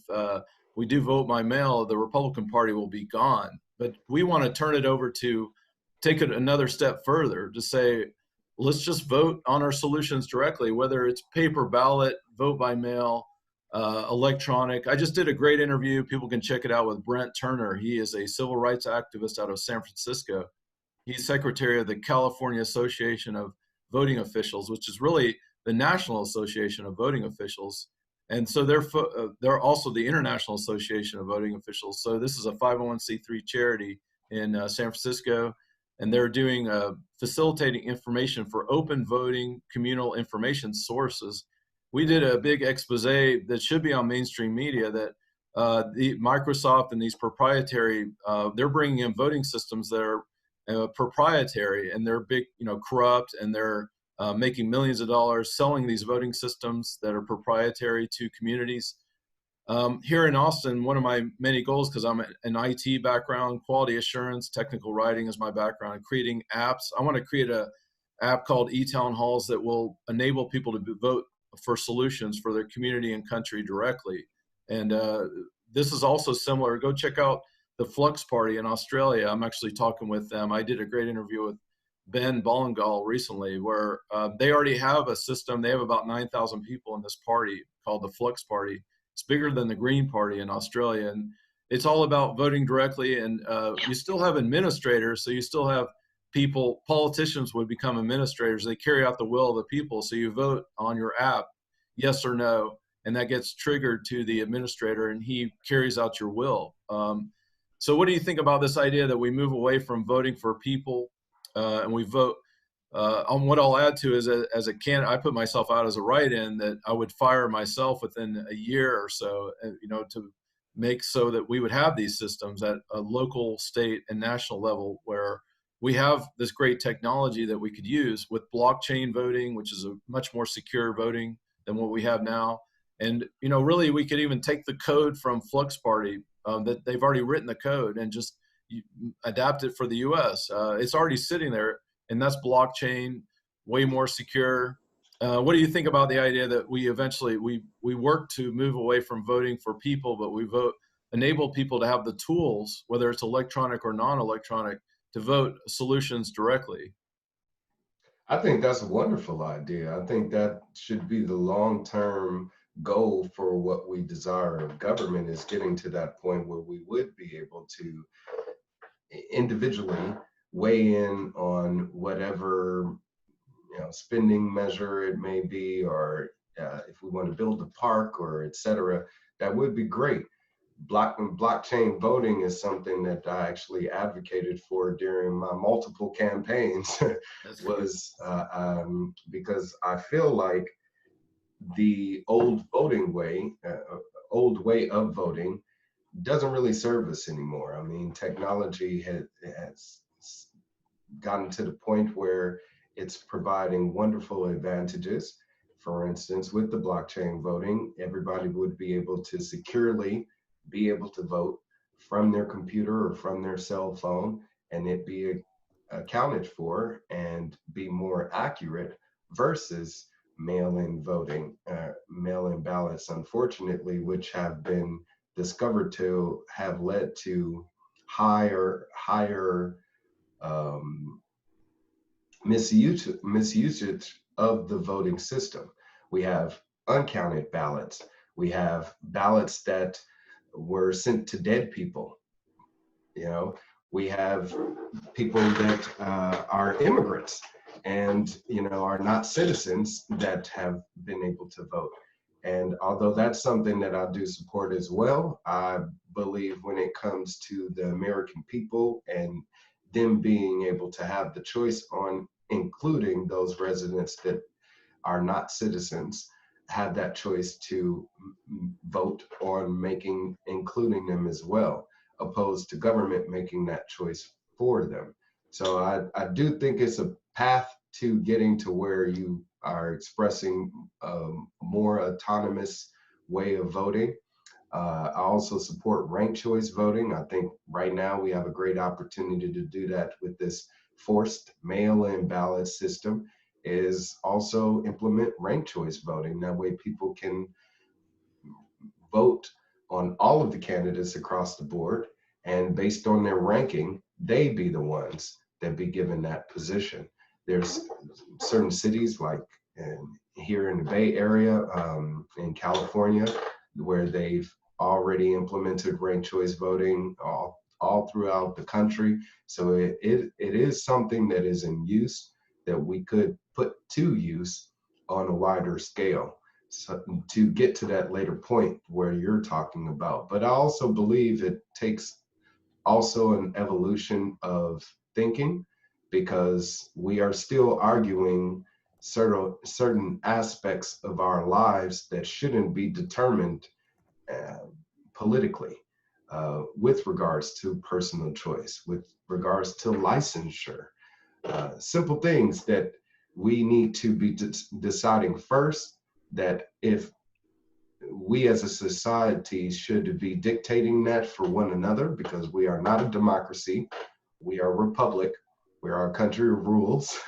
we do vote by mail, the Republican Party will be gone. But we want to turn it over to take it another step further to say, let's just vote on our solutions directly, whether it's paper ballot, vote by mail, electronic. I just did a great interview. People can check it out with Brent Turner. He is a civil rights activist out of San Francisco. He's secretary of the California Association of Voting Officials, which is really the National Association of Voting Officials. And so they're also the International Association of Voting Officials. So this is a 501c3 charity in San Francisco, and they're doing facilitating information for open voting communal information sources. We did a big expose that should be on mainstream media that the Microsoft and these proprietary, they're bringing in voting systems that are proprietary, and they're big, corrupt, and they're making millions of dollars selling these voting systems that are proprietary to communities. Here in Austin, one of my many goals, because I'm an IT background, quality assurance, technical writing is my background, and creating apps. I want to create an app called e-town halls that will enable people to vote for solutions for their community and country directly. And this is also similar. Go check out the Flux Party in Australia. I'm actually talking with them. I did a great interview with Ben Bollingal recently, where they already have a system. They have about 9,000 people in this party called the Flux Party. It's bigger than the Green Party in Australia, and it's all about voting directly. And you still have administrators, so you still have people, politicians would become administrators. They carry out the will of the people. So you vote on your app, yes or no, and that gets triggered to the administrator, and he carries out your will. So what do you think about this idea that we move away from voting for people and we vote? On what I'll add to is, as a candidate, I put myself out as a write-in that I would fire myself within a year or so, to make so that we would have these systems at a local, state, and national level where we have this great technology that we could use with blockchain voting, which is a much more secure voting than what we have now. And, really we could even take the code from Flux Party that they've already written the code and just adapt it for the US. It's already sitting there, and that's blockchain, way more secure. What do you think about the idea that we eventually, we work to move away from voting for people, but we enable people to have the tools, whether it's electronic or non-electronic, to vote solutions directly? I think that's a wonderful idea. I think that should be the long-term goal for what we desire of government, is getting to that point where we would be able to individually weigh in on whatever spending measure it may be, or if we want to build a park or etc. That would be great. Blockchain voting is something that I actually advocated for during my multiple campaigns. was because I feel like the old way of voting doesn't really serve us anymore. I mean, technology has gotten to the point where it's providing wonderful advantages. For instance, with the blockchain voting, everybody would be able to securely be able to vote from their computer or from their cell phone, and it be accounted for and be more accurate versus mail-in voting, mail-in ballots, unfortunately, which have been discovered to have led to higher misuse of the voting system. We have uncounted ballots. We have ballots that were sent to dead people. We have people that are immigrants and are not citizens that have been able to vote. And although that's something that I do support as well, I believe when it comes to the American people and them being able to have the choice on including those residents that are not citizens, have that choice to vote on including them as well, opposed to government making that choice for them. So I do think it's a path to getting to where you are expressing a more autonomous way of voting. I also support ranked choice voting. I think right now we have a great opportunity to do that with this forced mail-in ballot system, is also implement ranked choice voting. That way people can vote on all of the candidates across the board, and based on their ranking, they be the ones that be given that position. There's certain cities like here in the Bay Area, in California, where they've already implemented ranked choice voting all throughout the country. So it is something that is in use that we could put to use on a wider scale, so, to get to that later point where you're talking about. But I also believe it takes also an evolution of thinking, because we are still arguing certain aspects of our lives that shouldn't be determined politically, with regards to personal choice, with regards to licensure, simple things that we need to be deciding first, that if we as a society should be dictating that for one another, because we are not a democracy, we are a republic, we are a country of rules.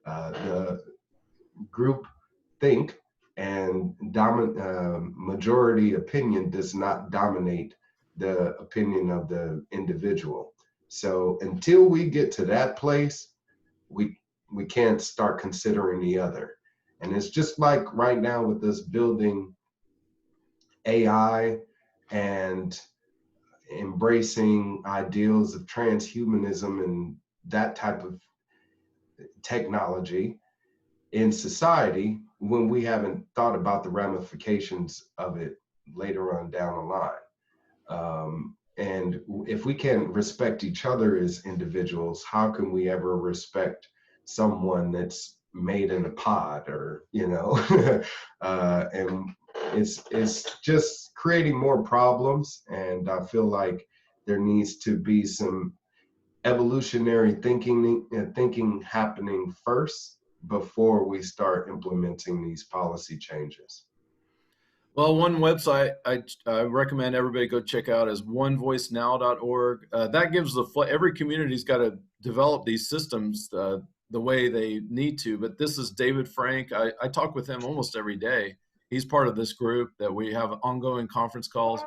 The group think and majority opinion does not dominate the opinion of the individual. So until we get to that place, we can't start considering the other. And it's just like right now with us building AI and embracing ideals of transhumanism and that type of technology in society, when we haven't thought about the ramifications of it later on down the line. And if we can't respect each other as individuals, how can we ever respect someone that's made in a pod, or, you know? And it's just creating more problems. And I feel like there needs to be some evolutionary thinking happening first before we start implementing these policy changes. Well, one website I recommend everybody go check out is onevoicenow.org. That gives every community's got to develop these systems the way they need to. But this is David Frank. I talk with him almost every day. He's part of this group that we have ongoing conference calls.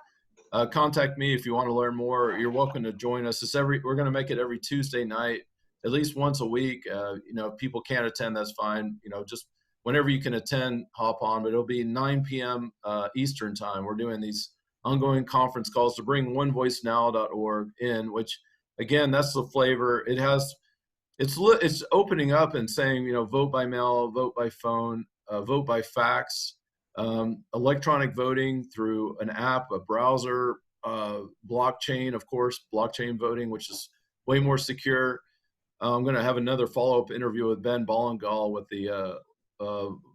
Contact me if you want to learn more. You're welcome to join us. We're going to make it every Tuesday night, at least once a week. If people can't attend, that's fine. Just whenever you can attend, hop on. But it'll be 9 p.m. Eastern time. We're doing these ongoing conference calls to bring onevoicenow.org in, which, again, that's the flavor. It's opening up and saying, vote by mail, vote by phone, vote by fax, electronic voting through an app, a browser, blockchain, of course, blockchain voting, which is way more secure. I'm going to have another follow-up interview with Ben Bollingal with the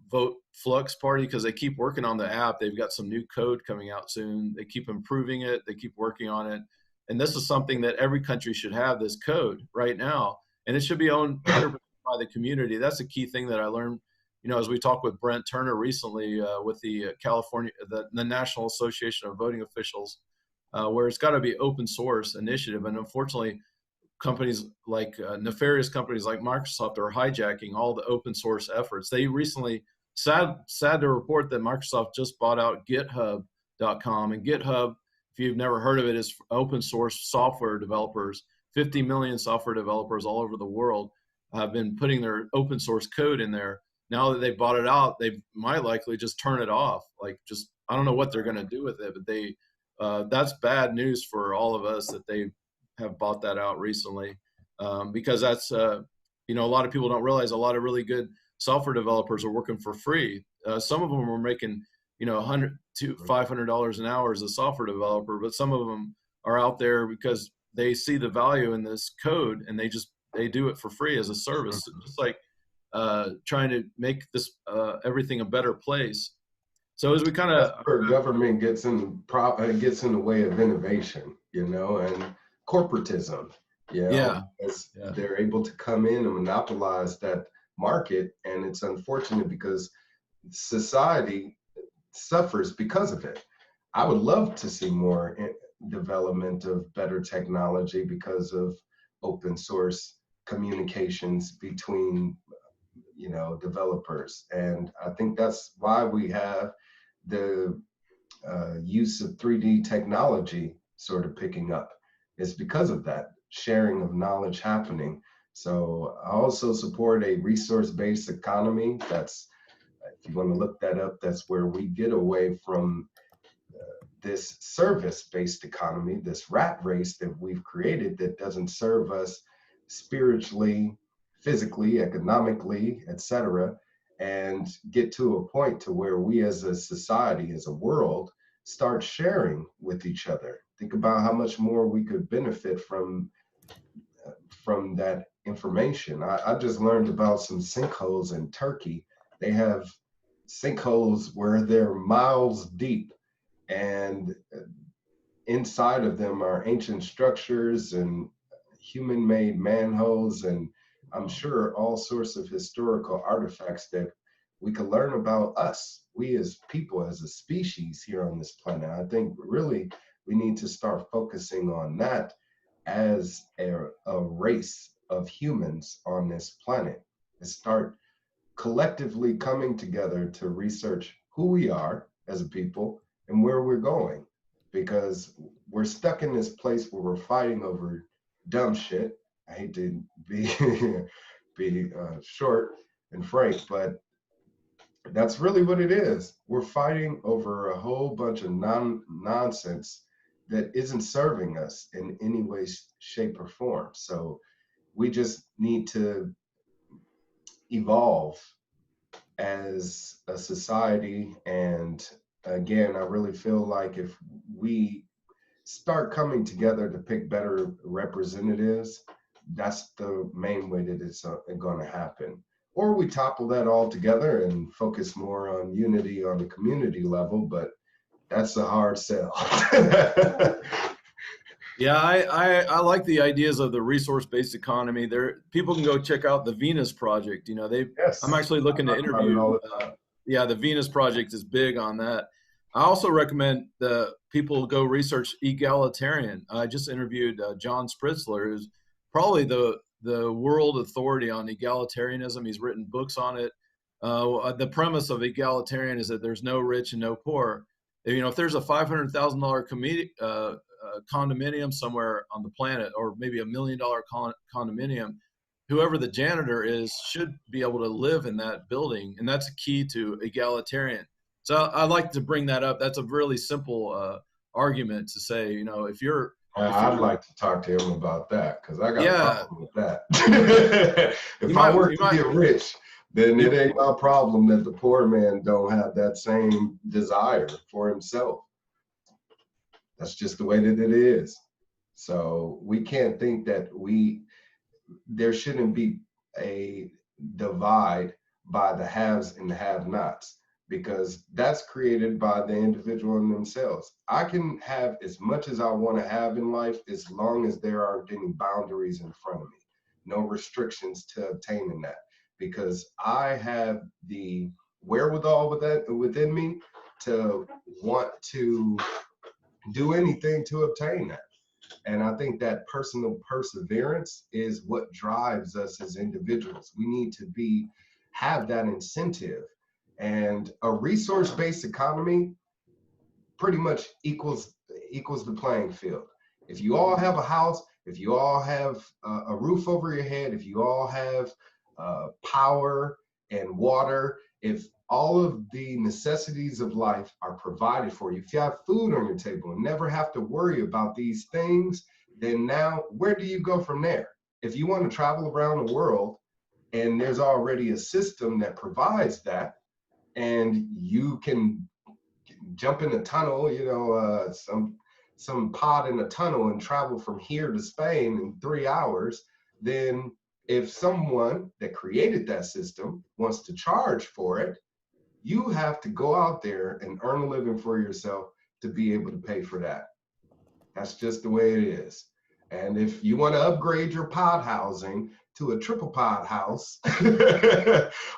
Vote Flux Party, because they keep working on the app. They've got some new code coming out soon. They keep improving it. They keep working on it. And this is something that every country should have, this code right now. And it should be owned 100% by the community. That's a key thing that I learned, as we talked with Brent Turner recently with the the National Association of Voting Officials, where it's got to be open source initiative. And unfortunately, companies like nefarious companies like Microsoft are hijacking all the open source efforts. They recently, sad to report that Microsoft just bought out GitHub.com, and GitHub, if you've never heard of it, is open source software developers. 50 million software developers all over the world have been putting their open source code in there. Now that they've bought it out, they might likely just turn it off. I don't know what they're going to do with it, but that's bad news for all of us that they have bought that out recently, because that's, a lot of people don't realize a lot of really good software developers are working for free. Some of them are making $100 to $500 an hour as a software developer, but some of them are out there because they see the value in this code and they do it for free as a service, just like trying to make this everything a better place. So as we kind of, that's where government gets in the way of innovation, and corporatism, as they're able to come in and monopolize that market. And it's unfortunate because society suffers because of it. I would love to see more development of better technology because of open source communications between developers. And I think that's why we have the use of 3D technology sort of picking up. It's because of that sharing of knowledge happening. So I also support a resource-based economy. That's, if you want to look that up, that's where we get away from this service-based economy, this rat race that we've created that doesn't serve us spiritually, physically, economically, etc., and get to a point to where we as a society, as a world, start sharing with each other. Think about how much more we could benefit from that information. I just learned about some sinkholes in Turkey. They have sinkholes where they're miles deep, and inside of them are ancient structures and human-made manholes, and I'm sure all sorts of historical artifacts that we could learn about us, we as people, as a species here on this planet. I think really we need to start focusing on that as a race of humans on this planet, and start collectively coming together to research who we are as a people and where we're going, because we're stuck in this place where we're fighting over dumb shit. I hate to be short and frank, but that's really what it is. We're fighting over a whole bunch of nonsense that isn't serving us in any way, shape, or form. So we just need to evolve as a society. And again, I really feel like if we start coming together to pick better representatives, that's the main way that it's going to happen. Or we topple that all together and focus more on unity on the community level, but that's a hard sell. Yeah, I like the ideas of the resource-based economy. People can go check out the Venus Project. Yes, I'm actually looking to interview. The Venus Project is big on that. I also recommend the people go research egalitarian. I just interviewed John Spritzler, who's probably the world authority on egalitarianism. He's written books on it. The premise of egalitarian is that there's no rich and no poor. If there's a $500,000 condominium somewhere on the planet, or maybe $1 million condominium, whoever the janitor is should be able to live in that building, and that's a key to egalitarian. So I like to bring that up. That's a really simple argument to say, if you're I'd like to talk to him about that, because I got a problem with that. If I work to get rich, then it ain't my problem that the poor man don't have that same desire for himself. That's just the way that it is. So we can't think that there shouldn't be a divide by the haves and the have-nots, because that's created by the individual in themselves. I can have as much as I want to have in life as long as there aren't any boundaries in front of me, no restrictions to obtaining that, because I have the wherewithal within me to want to do anything to obtain that. And I think that personal perseverance is what drives us as individuals. We need to have that incentive. And a resource-based economy pretty much equals the playing field. If you all have a house, if you all have a roof over your head, if you all have power and water, if all of the necessities of life are provided for you, if you have food on your table and never have to worry about these things, then now where do you go from there? If you want to travel around the world and there's already a system that provides that, and you can jump in a tunnel, some pod in a tunnel and travel from here to Spain in 3 hours, then if someone that created that system wants to charge for it, you have to go out there and earn a living for yourself to be able to pay for that. That's just the way it is. And if you want to upgrade your pod housing to a triple pod house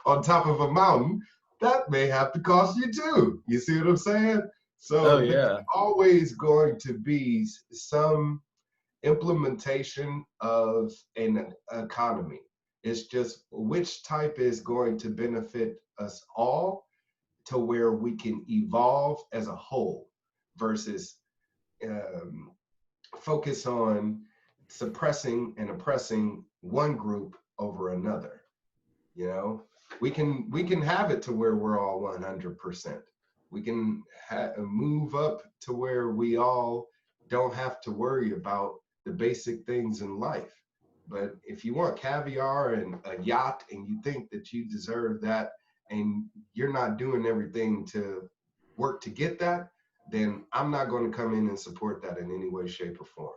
on top of a mountain, that may have to cost you too. You see what I'm saying? So there's always going to be some implementation of an economy. It's just which type is going to benefit us all to where we can evolve as a whole versus focus on suppressing and oppressing one group over another. We can have it to where we're all 100%. We can move up to where we all don't have to worry about the basic things in life. But if you want caviar and a yacht and you think that you deserve that and you're not doing everything to work to get that, then I'm not going to come in and support that in any way, shape, or form.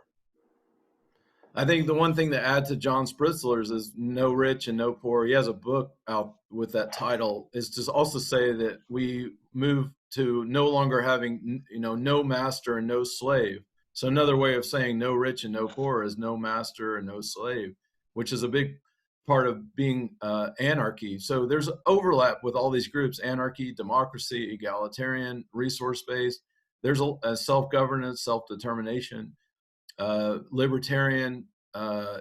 I think the one thing to add to John Spritzler's is no rich and no poor. He has a book out with that title, is to also say that we move to no longer having, no master and no slave. So another way of saying no rich and no poor is no master and no slave, which is a big part of being anarchy. So there's overlap with all these groups: anarchy, democracy, egalitarian, resource-based. There's a self-governance, self-determination, libertarian, there's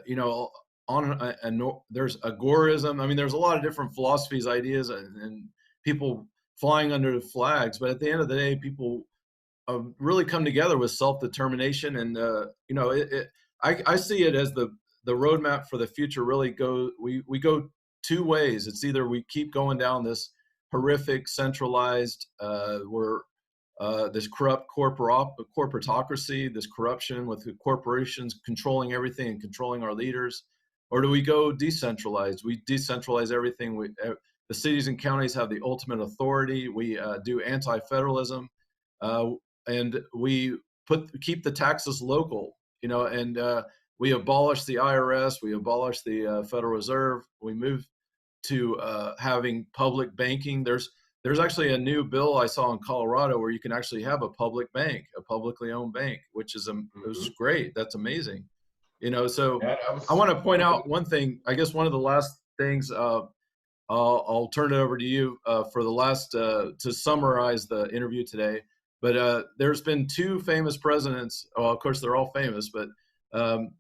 agorism. I mean, there's a lot of different philosophies, ideas, and people flying under the flags. But at the end of the day, people really come together with self-determination. And, I see it as the roadmap for the future. Really we go two ways. It's either we keep going down this horrific, centralized, this corrupt corporatocracy, this corruption with the corporations controlling everything and controlling our leaders, or do we go decentralized? We decentralize everything. The cities and counties have the ultimate authority. We do anti-federalism, and we keep the taxes local, and we abolish the IRS. We abolish the Federal Reserve. We move to having public banking. There's actually a new bill I saw in Colorado where you can actually have a public bank, a publicly owned bank, which is it was great. That's amazing. So I want to point out one thing. I guess one of the last things, I'll turn it over to you for the last, to summarize the interview today. But there's been two famous presidents. Well, of course, they're all famous, but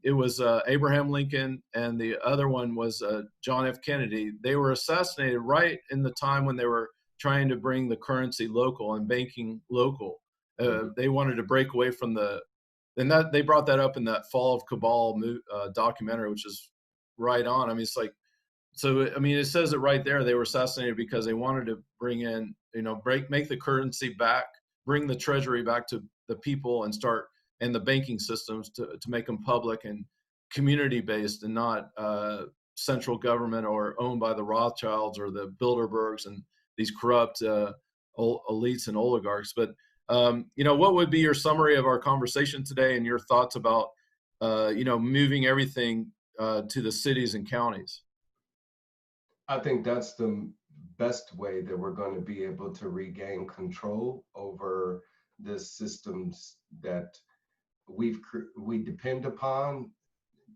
it was Abraham Lincoln, and the other one was John F. Kennedy. They were assassinated right in the time when they were trying to bring the currency local and banking local. They wanted to break away from they brought that up in that Fall of Cabal documentary, which is right on. I mean, it's like, so, I mean, it says it right there. They were assassinated because they wanted to bring in, make the currency back, bring the treasury back to the people and the banking systems to make them public and community-based and not central government or owned by the Rothschilds or the Bilderbergs and these corrupt elites and oligarchs. But, what would be your summary of our conversation today and your thoughts about, moving everything to the cities and counties? I think that's the best way that we're going to be able to regain control over the systems that we depend upon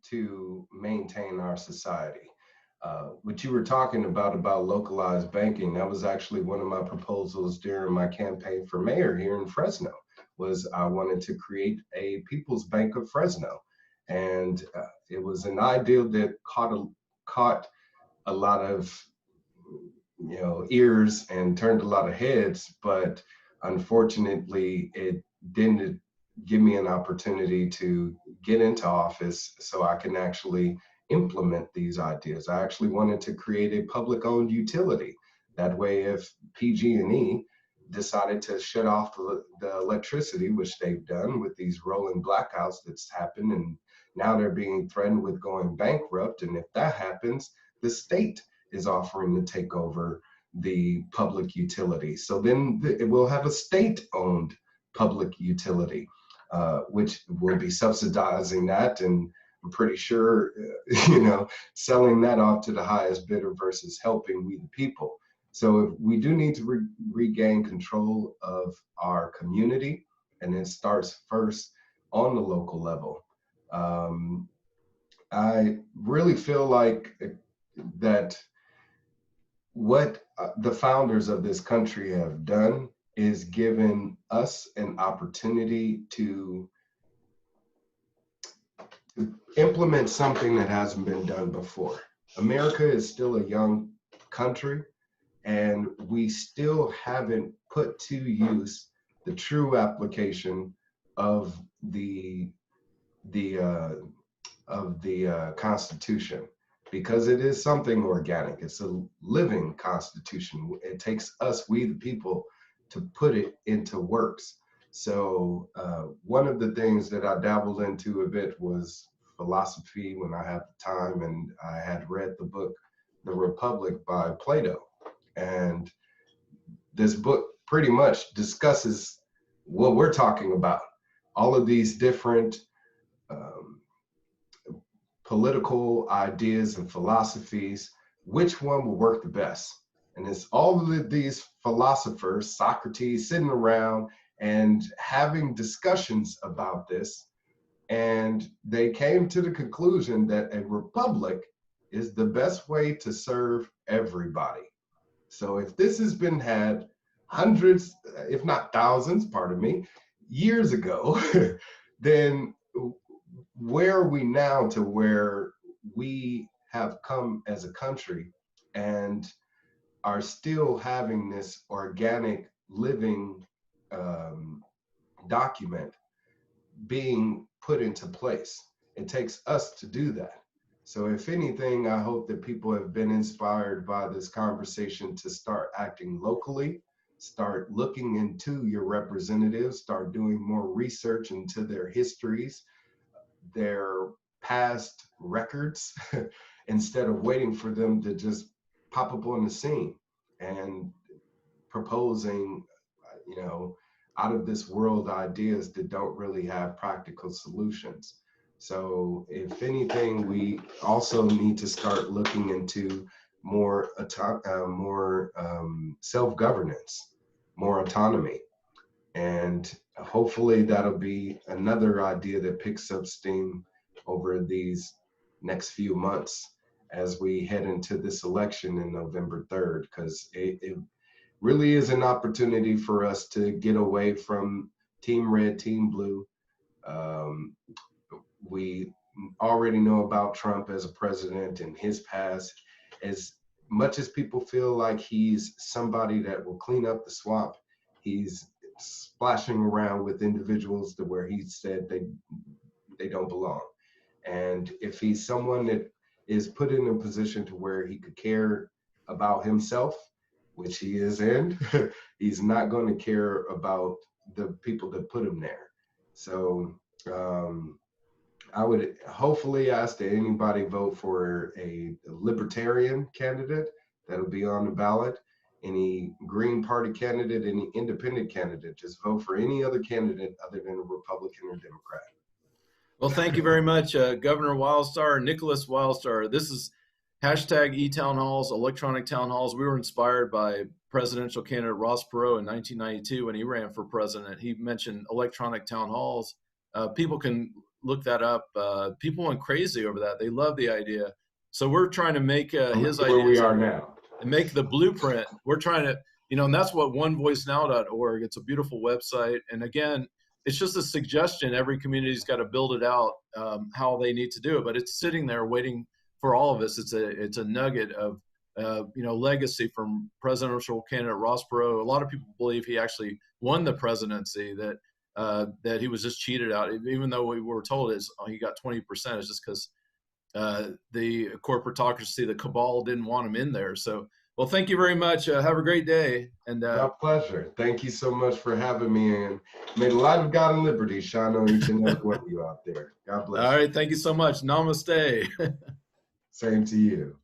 to maintain our society. What you were talking about localized banking, that was actually one of my proposals during my campaign for mayor here in Fresno, was I wanted to create a People's Bank of Fresno. And it was an idea that caught a lot of ears and turned a lot of heads, but unfortunately it didn't give me an opportunity to get into office so I can actually implement these ideas. I actually wanted to create a public-owned utility. That way, if PG&E decided to shut off the electricity, which they've done with these rolling blackouts that's happened, and now they're being threatened with going bankrupt, and if that happens, the state is offering to take over the public utility. So then it will have a state-owned public utility, which will be subsidizing that, and I'm pretty sure, selling that off to the highest bidder versus helping we the people. So if we do need to regain control of our community, and it starts first on the local level. I really feel like that what the founders of this country have done is given us an opportunity to implement something that hasn't been done before. America is still a young country, and we still haven't put to use the true application of the Constitution, because it is something organic. It's a living Constitution. It takes us, we the people, to put it into works. So one of the things that I dabbled into a bit was philosophy when I had the time, and I had read the book The Republic by Plato. And this book pretty much discusses what we're talking about, all of these different political ideas and philosophies, which one will work the best. And it's all of these philosophers, Socrates, sitting around and having discussions about this. And they came to the conclusion that a republic is the best way to serve everybody. So if this has been had hundreds, if not thousands, pardon me, years ago, then where are we now to where we have come as a country and are still having this organic living document being put into place? It takes us to do that. So if anything, I hope that people have been inspired by this conversation to start acting locally, start looking into your representatives, start doing more research into their histories, their past records, instead of waiting for them to just pop up on the scene and proposing, out of this world ideas that don't really have practical solutions. So if anything, we also need to start looking into more self-governance, more autonomy. And hopefully that'll be another idea that picks up steam over these next few months as we head into this election in November 3rd, because it really is an opportunity for us to get away from Team Red, Team Blue. We already know about Trump as a president and his past. As much as people feel like he's somebody that will clean up the swamp, he's splashing around with individuals to where he said they don't belong. And if he's someone that is put in a position to where he could care about himself, which he is in, he's not going to care about the people that put him there. So I would hopefully ask that anybody vote for a Libertarian candidate that'll be on the ballot. Any Green Party candidate, any independent candidate, just vote for any other candidate other than a Republican or Democrat. Well, thank you very much, Governor Wildstar, Nicholas Wildstar. This is hashtag e-town halls, electronic town halls. We were inspired by presidential candidate Ross Perot in 1992 when he ran for president. He mentioned electronic town halls. People can look that up. People went crazy over that. They love the idea. So we're trying to make his where ideas we are now and make the blueprint. We're trying to, and that's what onevoicenow.org. It's a beautiful website. And again, it's just a suggestion. Every community's got to build it out how they need to do it, but it's sitting there waiting for all of us. It's a nugget of legacy from presidential candidate Ross Perot. A lot of people believe he actually won the presidency, that he was just cheated out, even though we were told he got 20%. It's just because the corporatocracy, the cabal, didn't want him in there. So, well, thank you very much. Have a great day. And my pleasure. Thank you so much for having me, and may the light of God and liberty shine on each and every one of you out there. God bless. All right. Thank you so much. Namaste. Same to you.